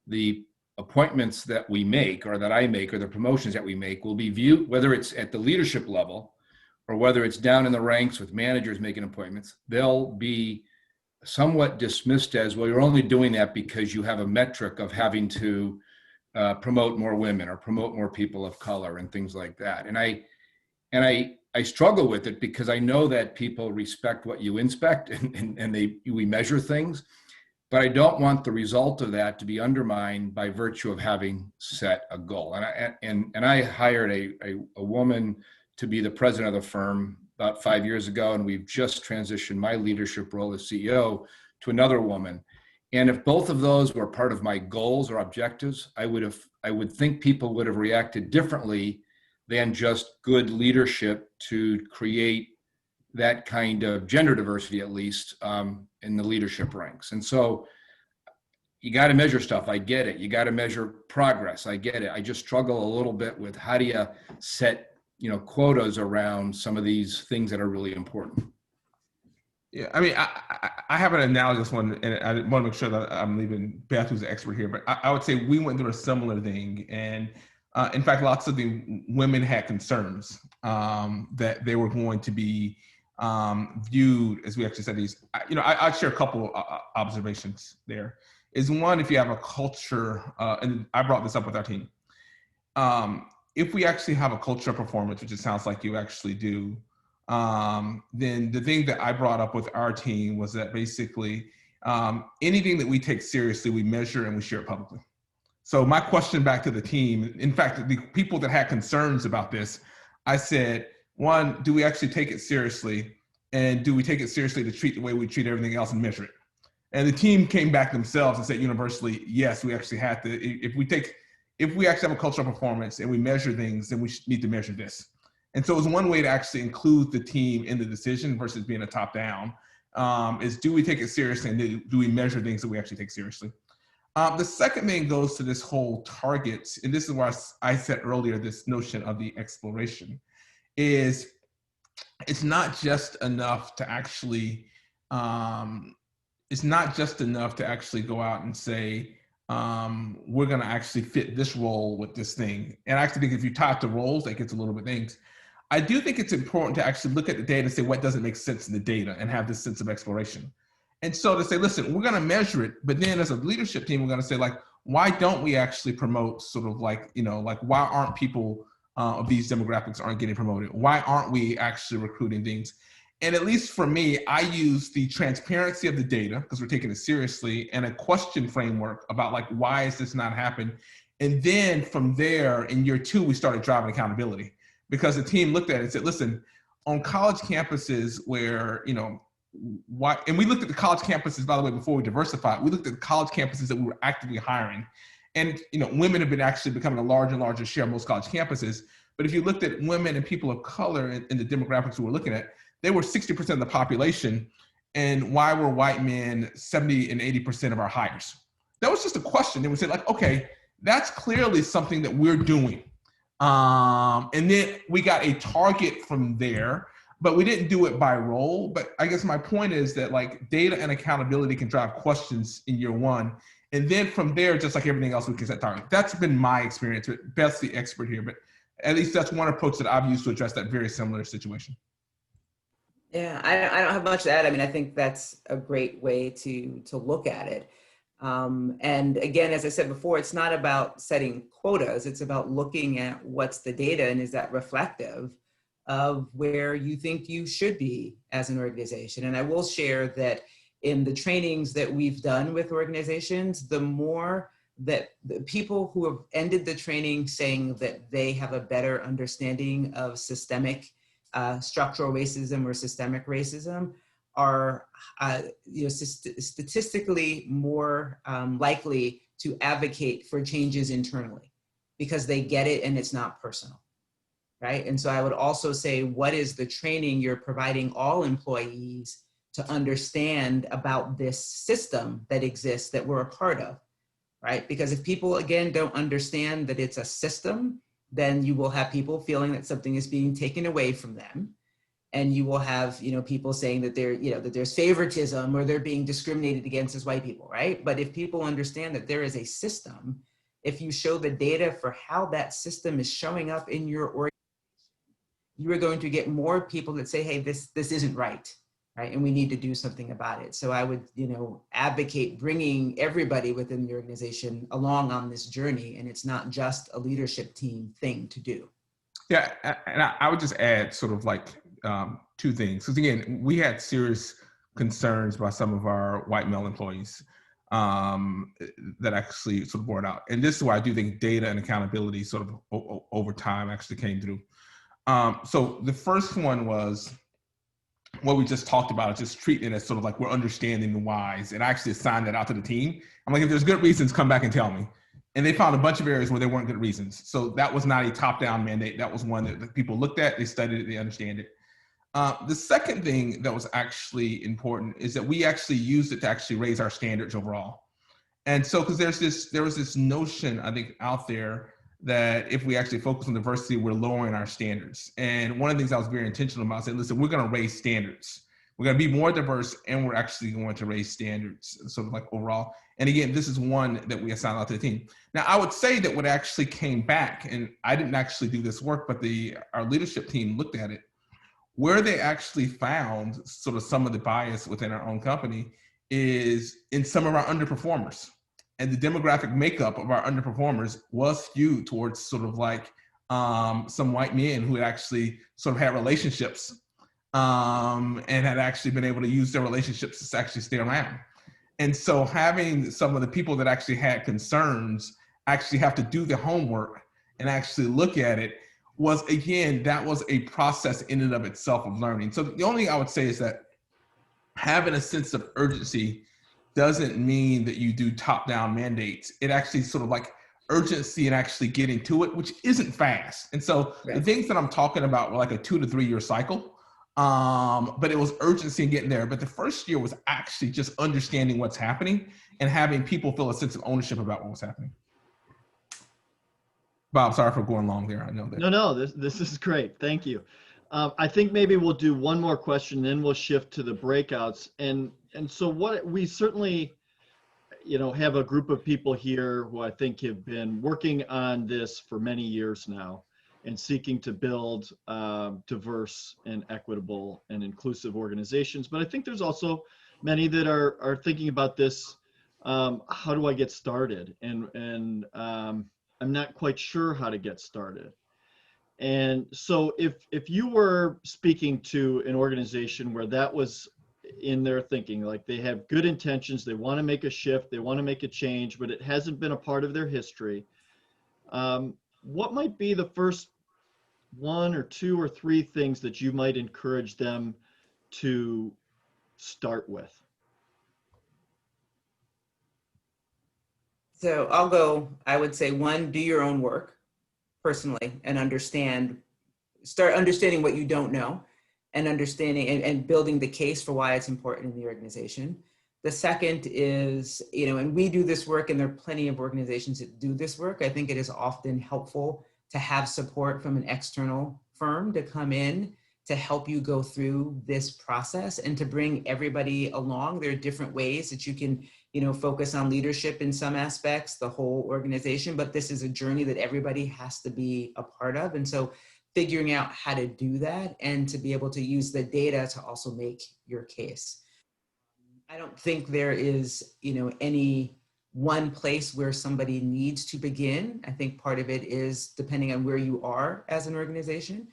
[SPEAKER 2] the appointments that we make, or that I make, or the promotions that we make will be viewed, whether it's at the leadership level or whether it's down in the ranks with managers making appointments, they'll be somewhat dismissed as, well, you're only doing that because you have a metric of having to promote more women or promote more people of color and things like that. And I struggle with it because I know that people respect what you inspect and we measure things, but I don't want the result of that to be undermined by virtue of having set a goal. And I hired a woman to be the president of the firm about 5 years ago, and we've just transitioned my leadership role as CEO to another woman. And if both of those were part of my goals or objectives, I would think people would have reacted differently than just good leadership to create that kind of gender diversity, at least in the leadership ranks. And so you got to measure stuff. I get it. You got to measure progress. I get it. I just struggle a little bit with how do you set, quotas around some of these things that are really important.
[SPEAKER 4] Yeah, I mean, I have an analogous one, and I want to make sure that I'm leaving Beth, who's the expert here, but I would say we went through a similar thing. And in fact, lots of the women had concerns that they were going to be viewed, as we actually said these. I'd share a couple observations there. Is one, if you have a culture, and I brought this up with our team, if we actually have a culture of performance, which it sounds like you actually do, then the thing that I brought up with our team was that basically anything that we take seriously, we measure and we share it publicly. So my question back to the team, in fact, the people that had concerns about this, I said, one, do we actually take it seriously? And do we take it seriously to treat the way we treat everything else and measure it? And the team came back themselves and said universally, yes, we actually had to, if we actually have a culture of performance and we measure things, then we need to measure this. And so it was one way to actually include the team in the decision versus being a top down, is do we take it seriously and do we measure things that we actually take seriously? The second thing goes to this whole targets, and this is why I said earlier, this notion of the exploration is it's not just enough to actually, go out and say, we're going to actually fit this role with this thing. And I actually think if you tie it to roles, that gets a little bit things. I do think it's important to actually look at the data and say what doesn't make sense in the data and have this sense of exploration. And so to say, listen, we're going to measure it, but then as a leadership team, we're going to say, like, why don't we actually promote sort of like, why aren't people of these demographics aren't getting promoted? Why aren't we actually recruiting things? And at least for me, I use the transparency of the data because we're taking it seriously, and a question framework about like, why is this not happening? And then from there, in year 2, we started driving accountability, because the team looked at it and said, listen, on college campuses where, why, and we looked at the college campuses, by the way, before we diversified, we looked at the college campuses that we were actively hiring. And, women have been actually becoming a larger and larger share of most college campuses. But if you looked at women and people of color in the demographics we were looking at, they were 60% of the population. And why were white men 70 and 80% of our hires? That was just a question. And we said, like, okay, that's clearly something that we're doing. And then we got a target from there, but we didn't do it by role. But I guess my point is that, like, data and accountability can drive questions in year 1. And then from there, just like everything else, we can set target. That's been my experience. Beth's the expert here, but at least that's one approach that I've used to address that very similar situation.
[SPEAKER 3] Yeah, I don't have much to add. I mean, I think that's a great way to look at it. And again, as I said before, it's not about setting quotas. It's about looking at what's the data and is that reflective of where you think you should be as an organization. And I will share that in the trainings that we've done with organizations, the more that the people who have ended the training saying that they have a better understanding of systemic structural racism or systemic racism are statistically more likely to advocate for changes internally because they get it and it's not personal, right? And so I would also say, what is the training you're providing all employees to understand about this system that exists that we're a part of, right? Because if people, again, don't understand that it's a system, then you will have people feeling that something is being taken away from them. And you will have, people saying that that there's favoritism or they're being discriminated against as white people, right? But if people understand that there is a system, if you show the data for how that system is showing up in your organization, you are going to get more people that say, hey, this isn't right, and we need to do something about it. So I would, advocate bringing everybody within the organization along on this journey, and it's not just a leadership team thing to do.
[SPEAKER 4] Yeah, and I would just add sort of like 2 things. Because again, we had serious concerns by some of our white male employees that actually sort of bore it out. And this is why I do think data and accountability sort of over time actually came through. So the first one was what we just talked about, just treating it as sort of like we're understanding the whys, and I actually assigned that out to the team. I'm like, if there's good reasons, come back and tell me. And they found a bunch of areas where there weren't good reasons. So that was not a top-down mandate. That was one that the people looked at, they studied it, they understand it. The second thing that was actually important is that we actually used it to actually raise our standards overall. And so, because there was this notion, I think, out there that if we actually focus on diversity, we're lowering our standards. And one of the things I was very intentional about saying, listen, we're going to raise standards. We're going to be more diverse, and we're actually going to raise standards, sort of like overall. And again, this is one that we assigned out to the team. Now, I would say that what actually came back, and I didn't actually do this work, but our leadership team looked at it, where they actually found sort of some of the bias within our own company is in some of our underperformers. And the demographic makeup of our underperformers was skewed towards sort of like some white men who had actually sort of had relationships and had actually been able to use their relationships to actually stay around. And so having some of the people that actually had concerns actually have to do the homework and actually look at it was, again, that was a process in and of itself of learning. So the only thing I would say is that having a sense of urgency doesn't mean that you do top-down mandates. It actually sort of like urgency and actually getting to it, which isn't fast. And so the things that I'm talking about were like a 2 to 3 year cycle, but it was urgency in getting there. But the first year was actually just understanding what's happening and having people feel a sense of ownership about what was happening. Bob, sorry for going long there. I know that.
[SPEAKER 1] No, this is great. Thank you. I think maybe we'll do one more question, then we'll shift to the breakouts. And so what we certainly, have a group of people here who I think have been working on this for many years now and seeking to build diverse and equitable and inclusive organizations. But I think there's also many that are thinking about this. How do I get started? And I'm not quite sure how to get started. And so if you were speaking to an organization where that was in their thinking, like they have good intentions, they want to make a shift, they want to make a change, but it hasn't been a part of their history, what might be the first one or two or three things that you might encourage them to start with?
[SPEAKER 3] So I'll go, I would say, one, do your own work personally and start understanding what you don't know and understanding and building the case for why it's important in the organization. The second is, and we do this work and there are plenty of organizations that do this work. I think it is often helpful to have support from an external firm to come in to help you go through this process and to bring everybody along. There are different ways that you can, focus on leadership in some aspects, the whole organization, but this is a journey that everybody has to be a part of. And so figuring out how to do that and to be able to use the data to also make your case. I don't think there is, any one place where somebody needs to begin. I think part of it is depending on where you are as an organization.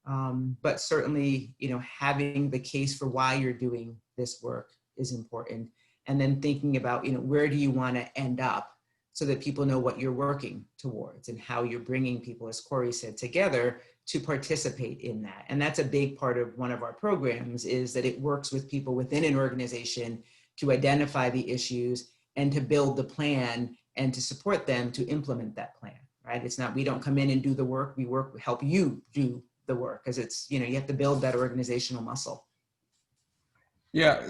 [SPEAKER 3] But certainly, having the case for why you're doing this work is important. And then thinking about, where do you want to end up so that people know what you're working towards and how you're bringing people, as Corey said, together to participate in that. And that's a big part of one of our programs, is that it works with people within an organization to identify the issues and to build the plan and to support them to implement that plan, right? It's not, we don't come in and do the work, we help you do the work, because it's, you have to build that organizational muscle.
[SPEAKER 4] Yeah,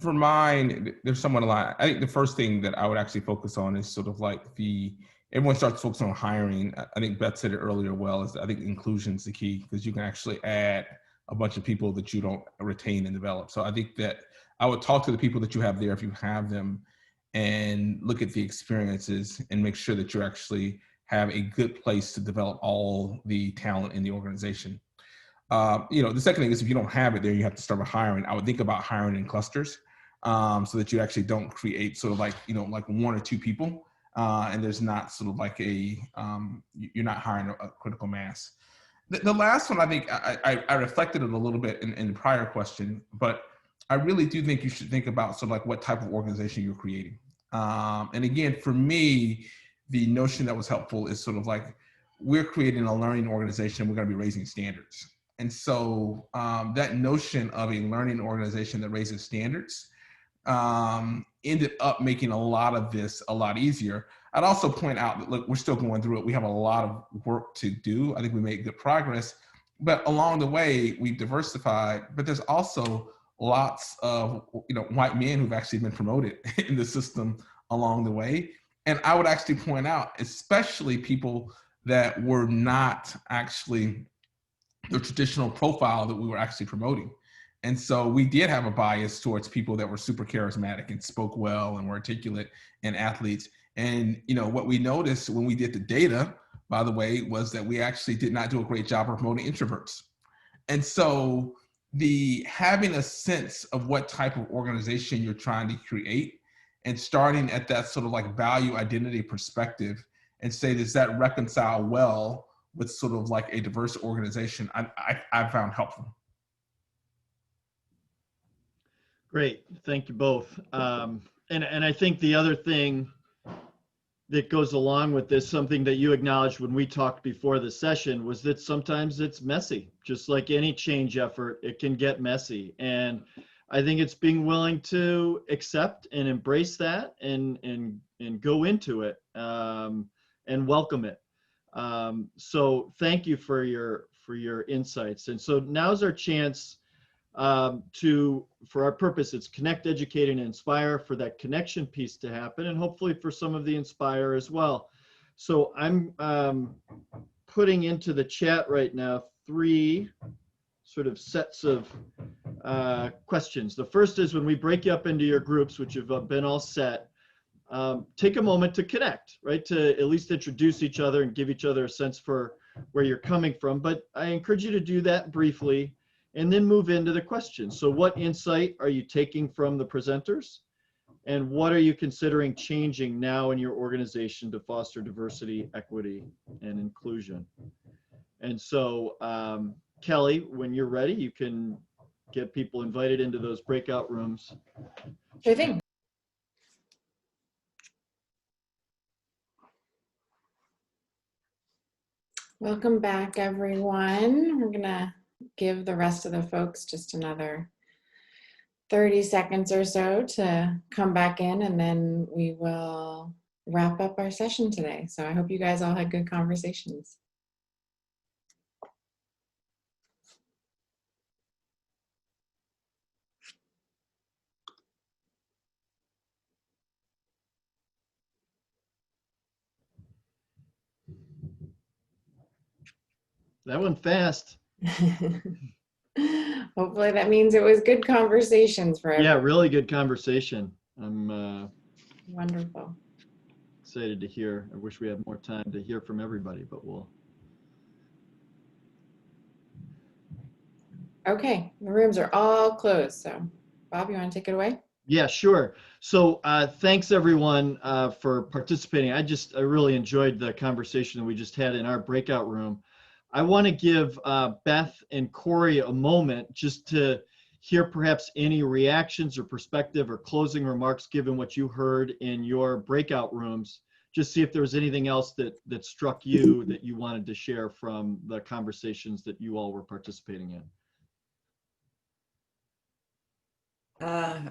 [SPEAKER 4] for mine, there's somewhat a lot. I think the first thing that I would actually focus on is sort of like everyone starts focusing on hiring. I think Beth said it earlier well, is I think inclusion is the key, because you can actually add a bunch of people that you don't retain and develop. So I think that I would talk to the people that you have there, if you have them, and look at the experiences and make sure that you actually have a good place to develop all the talent in the organization. The second thing is, if you don't have it there, you have to start with hiring. I would think about hiring in clusters, so that you actually don't create sort of like, like one or two people, and there's not sort of like you're not hiring a critical mass. The last one, I think I reflected it a little bit in the prior question, but I really do think you should think about sort of like what type of organization you're creating. And again, for me, the notion that was helpful is sort of like, we're creating a learning organization, we're going to be raising standards. And so that notion of a learning organization that raises standards ended up making a lot of this a lot easier. I'd also point out that, look, we're still going through it. We have a lot of work to do. I think we made good progress, but along the way we've diversified, but there's also lots of, white men who've actually been promoted in the system along the way. And I would actually point out, especially people that were not actually the traditional profile that we were actually promoting. And so we did have a bias towards people that were super charismatic and spoke well and were articulate and athletes. And, what we noticed when we did the data, by the way, was that we actually did not do a great job of promoting introverts. And so having a sense of what type of organization you're trying to create and starting at that sort of like value identity perspective and say, does that reconcile well with sort of like a diverse organization, I found helpful.
[SPEAKER 1] Great, thank you both. And I think the other thing that goes along with this, something that you acknowledged when we talked before the session, was that sometimes it's messy. Just like any change effort, it can get messy. And I think it's being willing to accept and embrace that and go into it and welcome it. So thank you for your insights. And so now's our chance for our purpose, it's connect, educate, and inspire, for that connection piece to happen, and hopefully for some of the inspire as well. So I'm putting into the chat right now 3 sort of sets of questions. The first is, when we break you up into your groups, which have been all set, take a moment to connect, right? To at least introduce each other and give each other a sense for where you're coming from. But I encourage you to do that briefly and then move into the questions. So what insight are you taking from the presenters? And what are you considering changing now in your organization to foster diversity, equity, and inclusion? And so, Kelly, when you're ready, you can get people invited into those breakout rooms.
[SPEAKER 5] Sure thing. Welcome back, everyone. We're gonna give the rest of the folks just another 30 seconds or so to come back in, and then we will wrap up our session today. So I hope you guys all had good conversations.
[SPEAKER 1] That went fast.
[SPEAKER 5] Hopefully that means it was good conversations for
[SPEAKER 1] Yeah,
[SPEAKER 5] everyone.
[SPEAKER 1] really good conversation. I'm
[SPEAKER 5] Wonderful.
[SPEAKER 1] excited to hear. I wish we had more time to hear from everybody, but we'll.
[SPEAKER 5] Okay, the rooms are all closed. So Bob, you want to take it away?
[SPEAKER 1] Yeah, sure. So thanks everyone for participating. I really enjoyed the conversation that we just had in our breakout room. I want to give Beth and Corey a moment just to hear perhaps any reactions or perspective or closing remarks given what you heard in your breakout rooms. Just see if there was anything else that struck you that you wanted to share from the conversations that you all were participating in.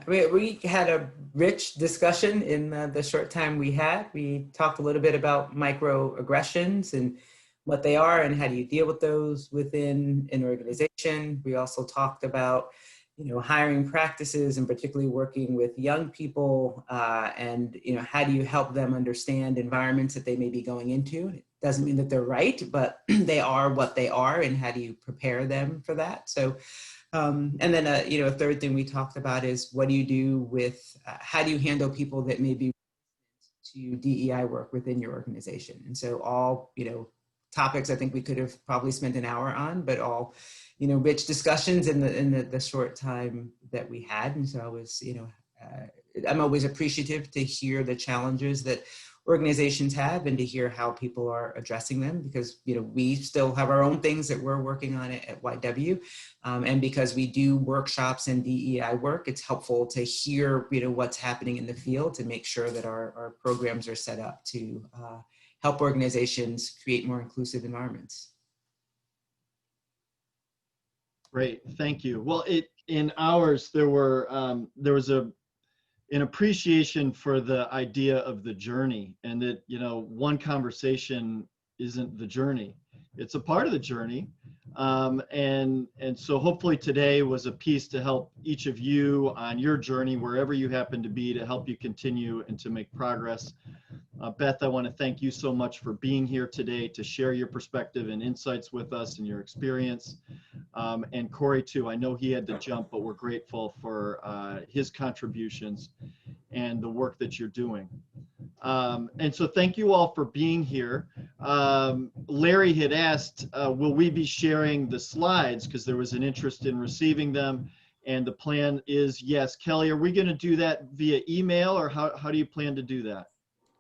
[SPEAKER 3] We had a rich discussion in the short time we had. We talked a little bit about microaggressions and what they are and how do you deal with those within an organization. We also talked about, hiring practices and particularly working with young people and, how do you help them understand environments that they may be going into. It doesn't mean that they're right, but they are what they are, and how do you prepare them for that? So. And then, a third thing we talked about is what do you do with, how do you handle people that may be to DEI work within your organization? And so all, topics I think we could have probably spent an hour on, but all, rich discussions in the short time that we had. And so I was, I'm always appreciative to hear the challenges that organizations have and to hear how people are addressing them, because we still have our own things that we're working on at YW, and because we do workshops and DEI work, it's helpful to hear what's happening in the field to make sure that our programs are set up to help organizations create more inclusive environments.
[SPEAKER 1] Great, thank you. Well, in ours there was an appreciation for the idea of the journey, and that one conversation isn't the journey, it's a part of the journey, and so hopefully today was a piece to help each of you on your journey wherever you happen to be, to help you continue and to make progress. Beth, I want to thank you so much for being here today to share your perspective and insights with us and your experience. And Corey too, I know he had to jump, but we're grateful for his contributions and the work that you're doing. And so thank you all for being here. Larry had asked, will we be sharing the slides? Because there was an interest in receiving them. And the plan is yes. Kelly, are we going to do that via email, or how do you plan to do that?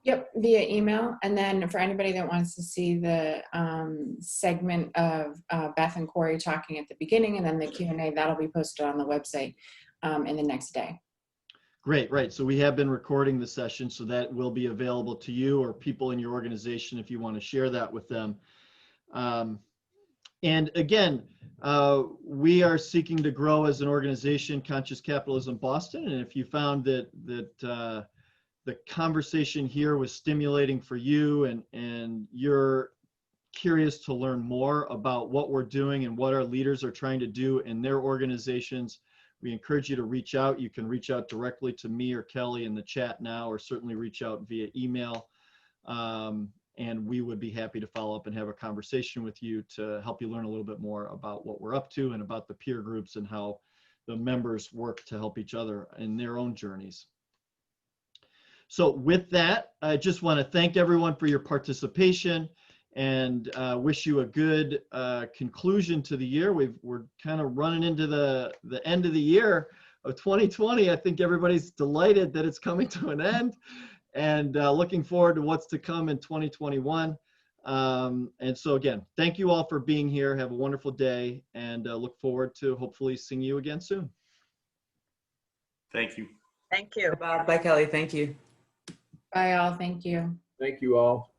[SPEAKER 5] Yep, via email. And then for anybody that wants to see the segment of Beth and Corey talking at the beginning, and then the Q&A, that'll be posted on the website in the next day.
[SPEAKER 1] Great, right. So we have been recording the session, so that will be available to you or people in your organization if you want to share that with them. And again, we are seeking to grow as an organization, Conscious Capitalism Boston. And if you found that the conversation here was stimulating for you, and you're curious to learn more about what we're doing and what our leaders are trying to do in their organizations, we encourage you to reach out. You can reach out directly to me or Kelly in the chat now, or certainly reach out via email. And we would be happy to follow up and have a conversation with you to help you learn a little bit more about what we're up to and about the peer groups and how the members work to help each other in their own journeys. So with that, I just want to thank everyone for your participation and wish you a good conclusion to the year. We're kind of running into the end of the year of 2020. I think everybody's delighted that it's coming to an end, and looking forward to what's to come in 2021. And so again, thank you all for being here. Have a wonderful day, and look forward to hopefully seeing you again soon.
[SPEAKER 6] Thank you.
[SPEAKER 7] Thank you.
[SPEAKER 3] Bye, Kelly. Thank you.
[SPEAKER 5] Bye all. Thank you.
[SPEAKER 2] Thank you all.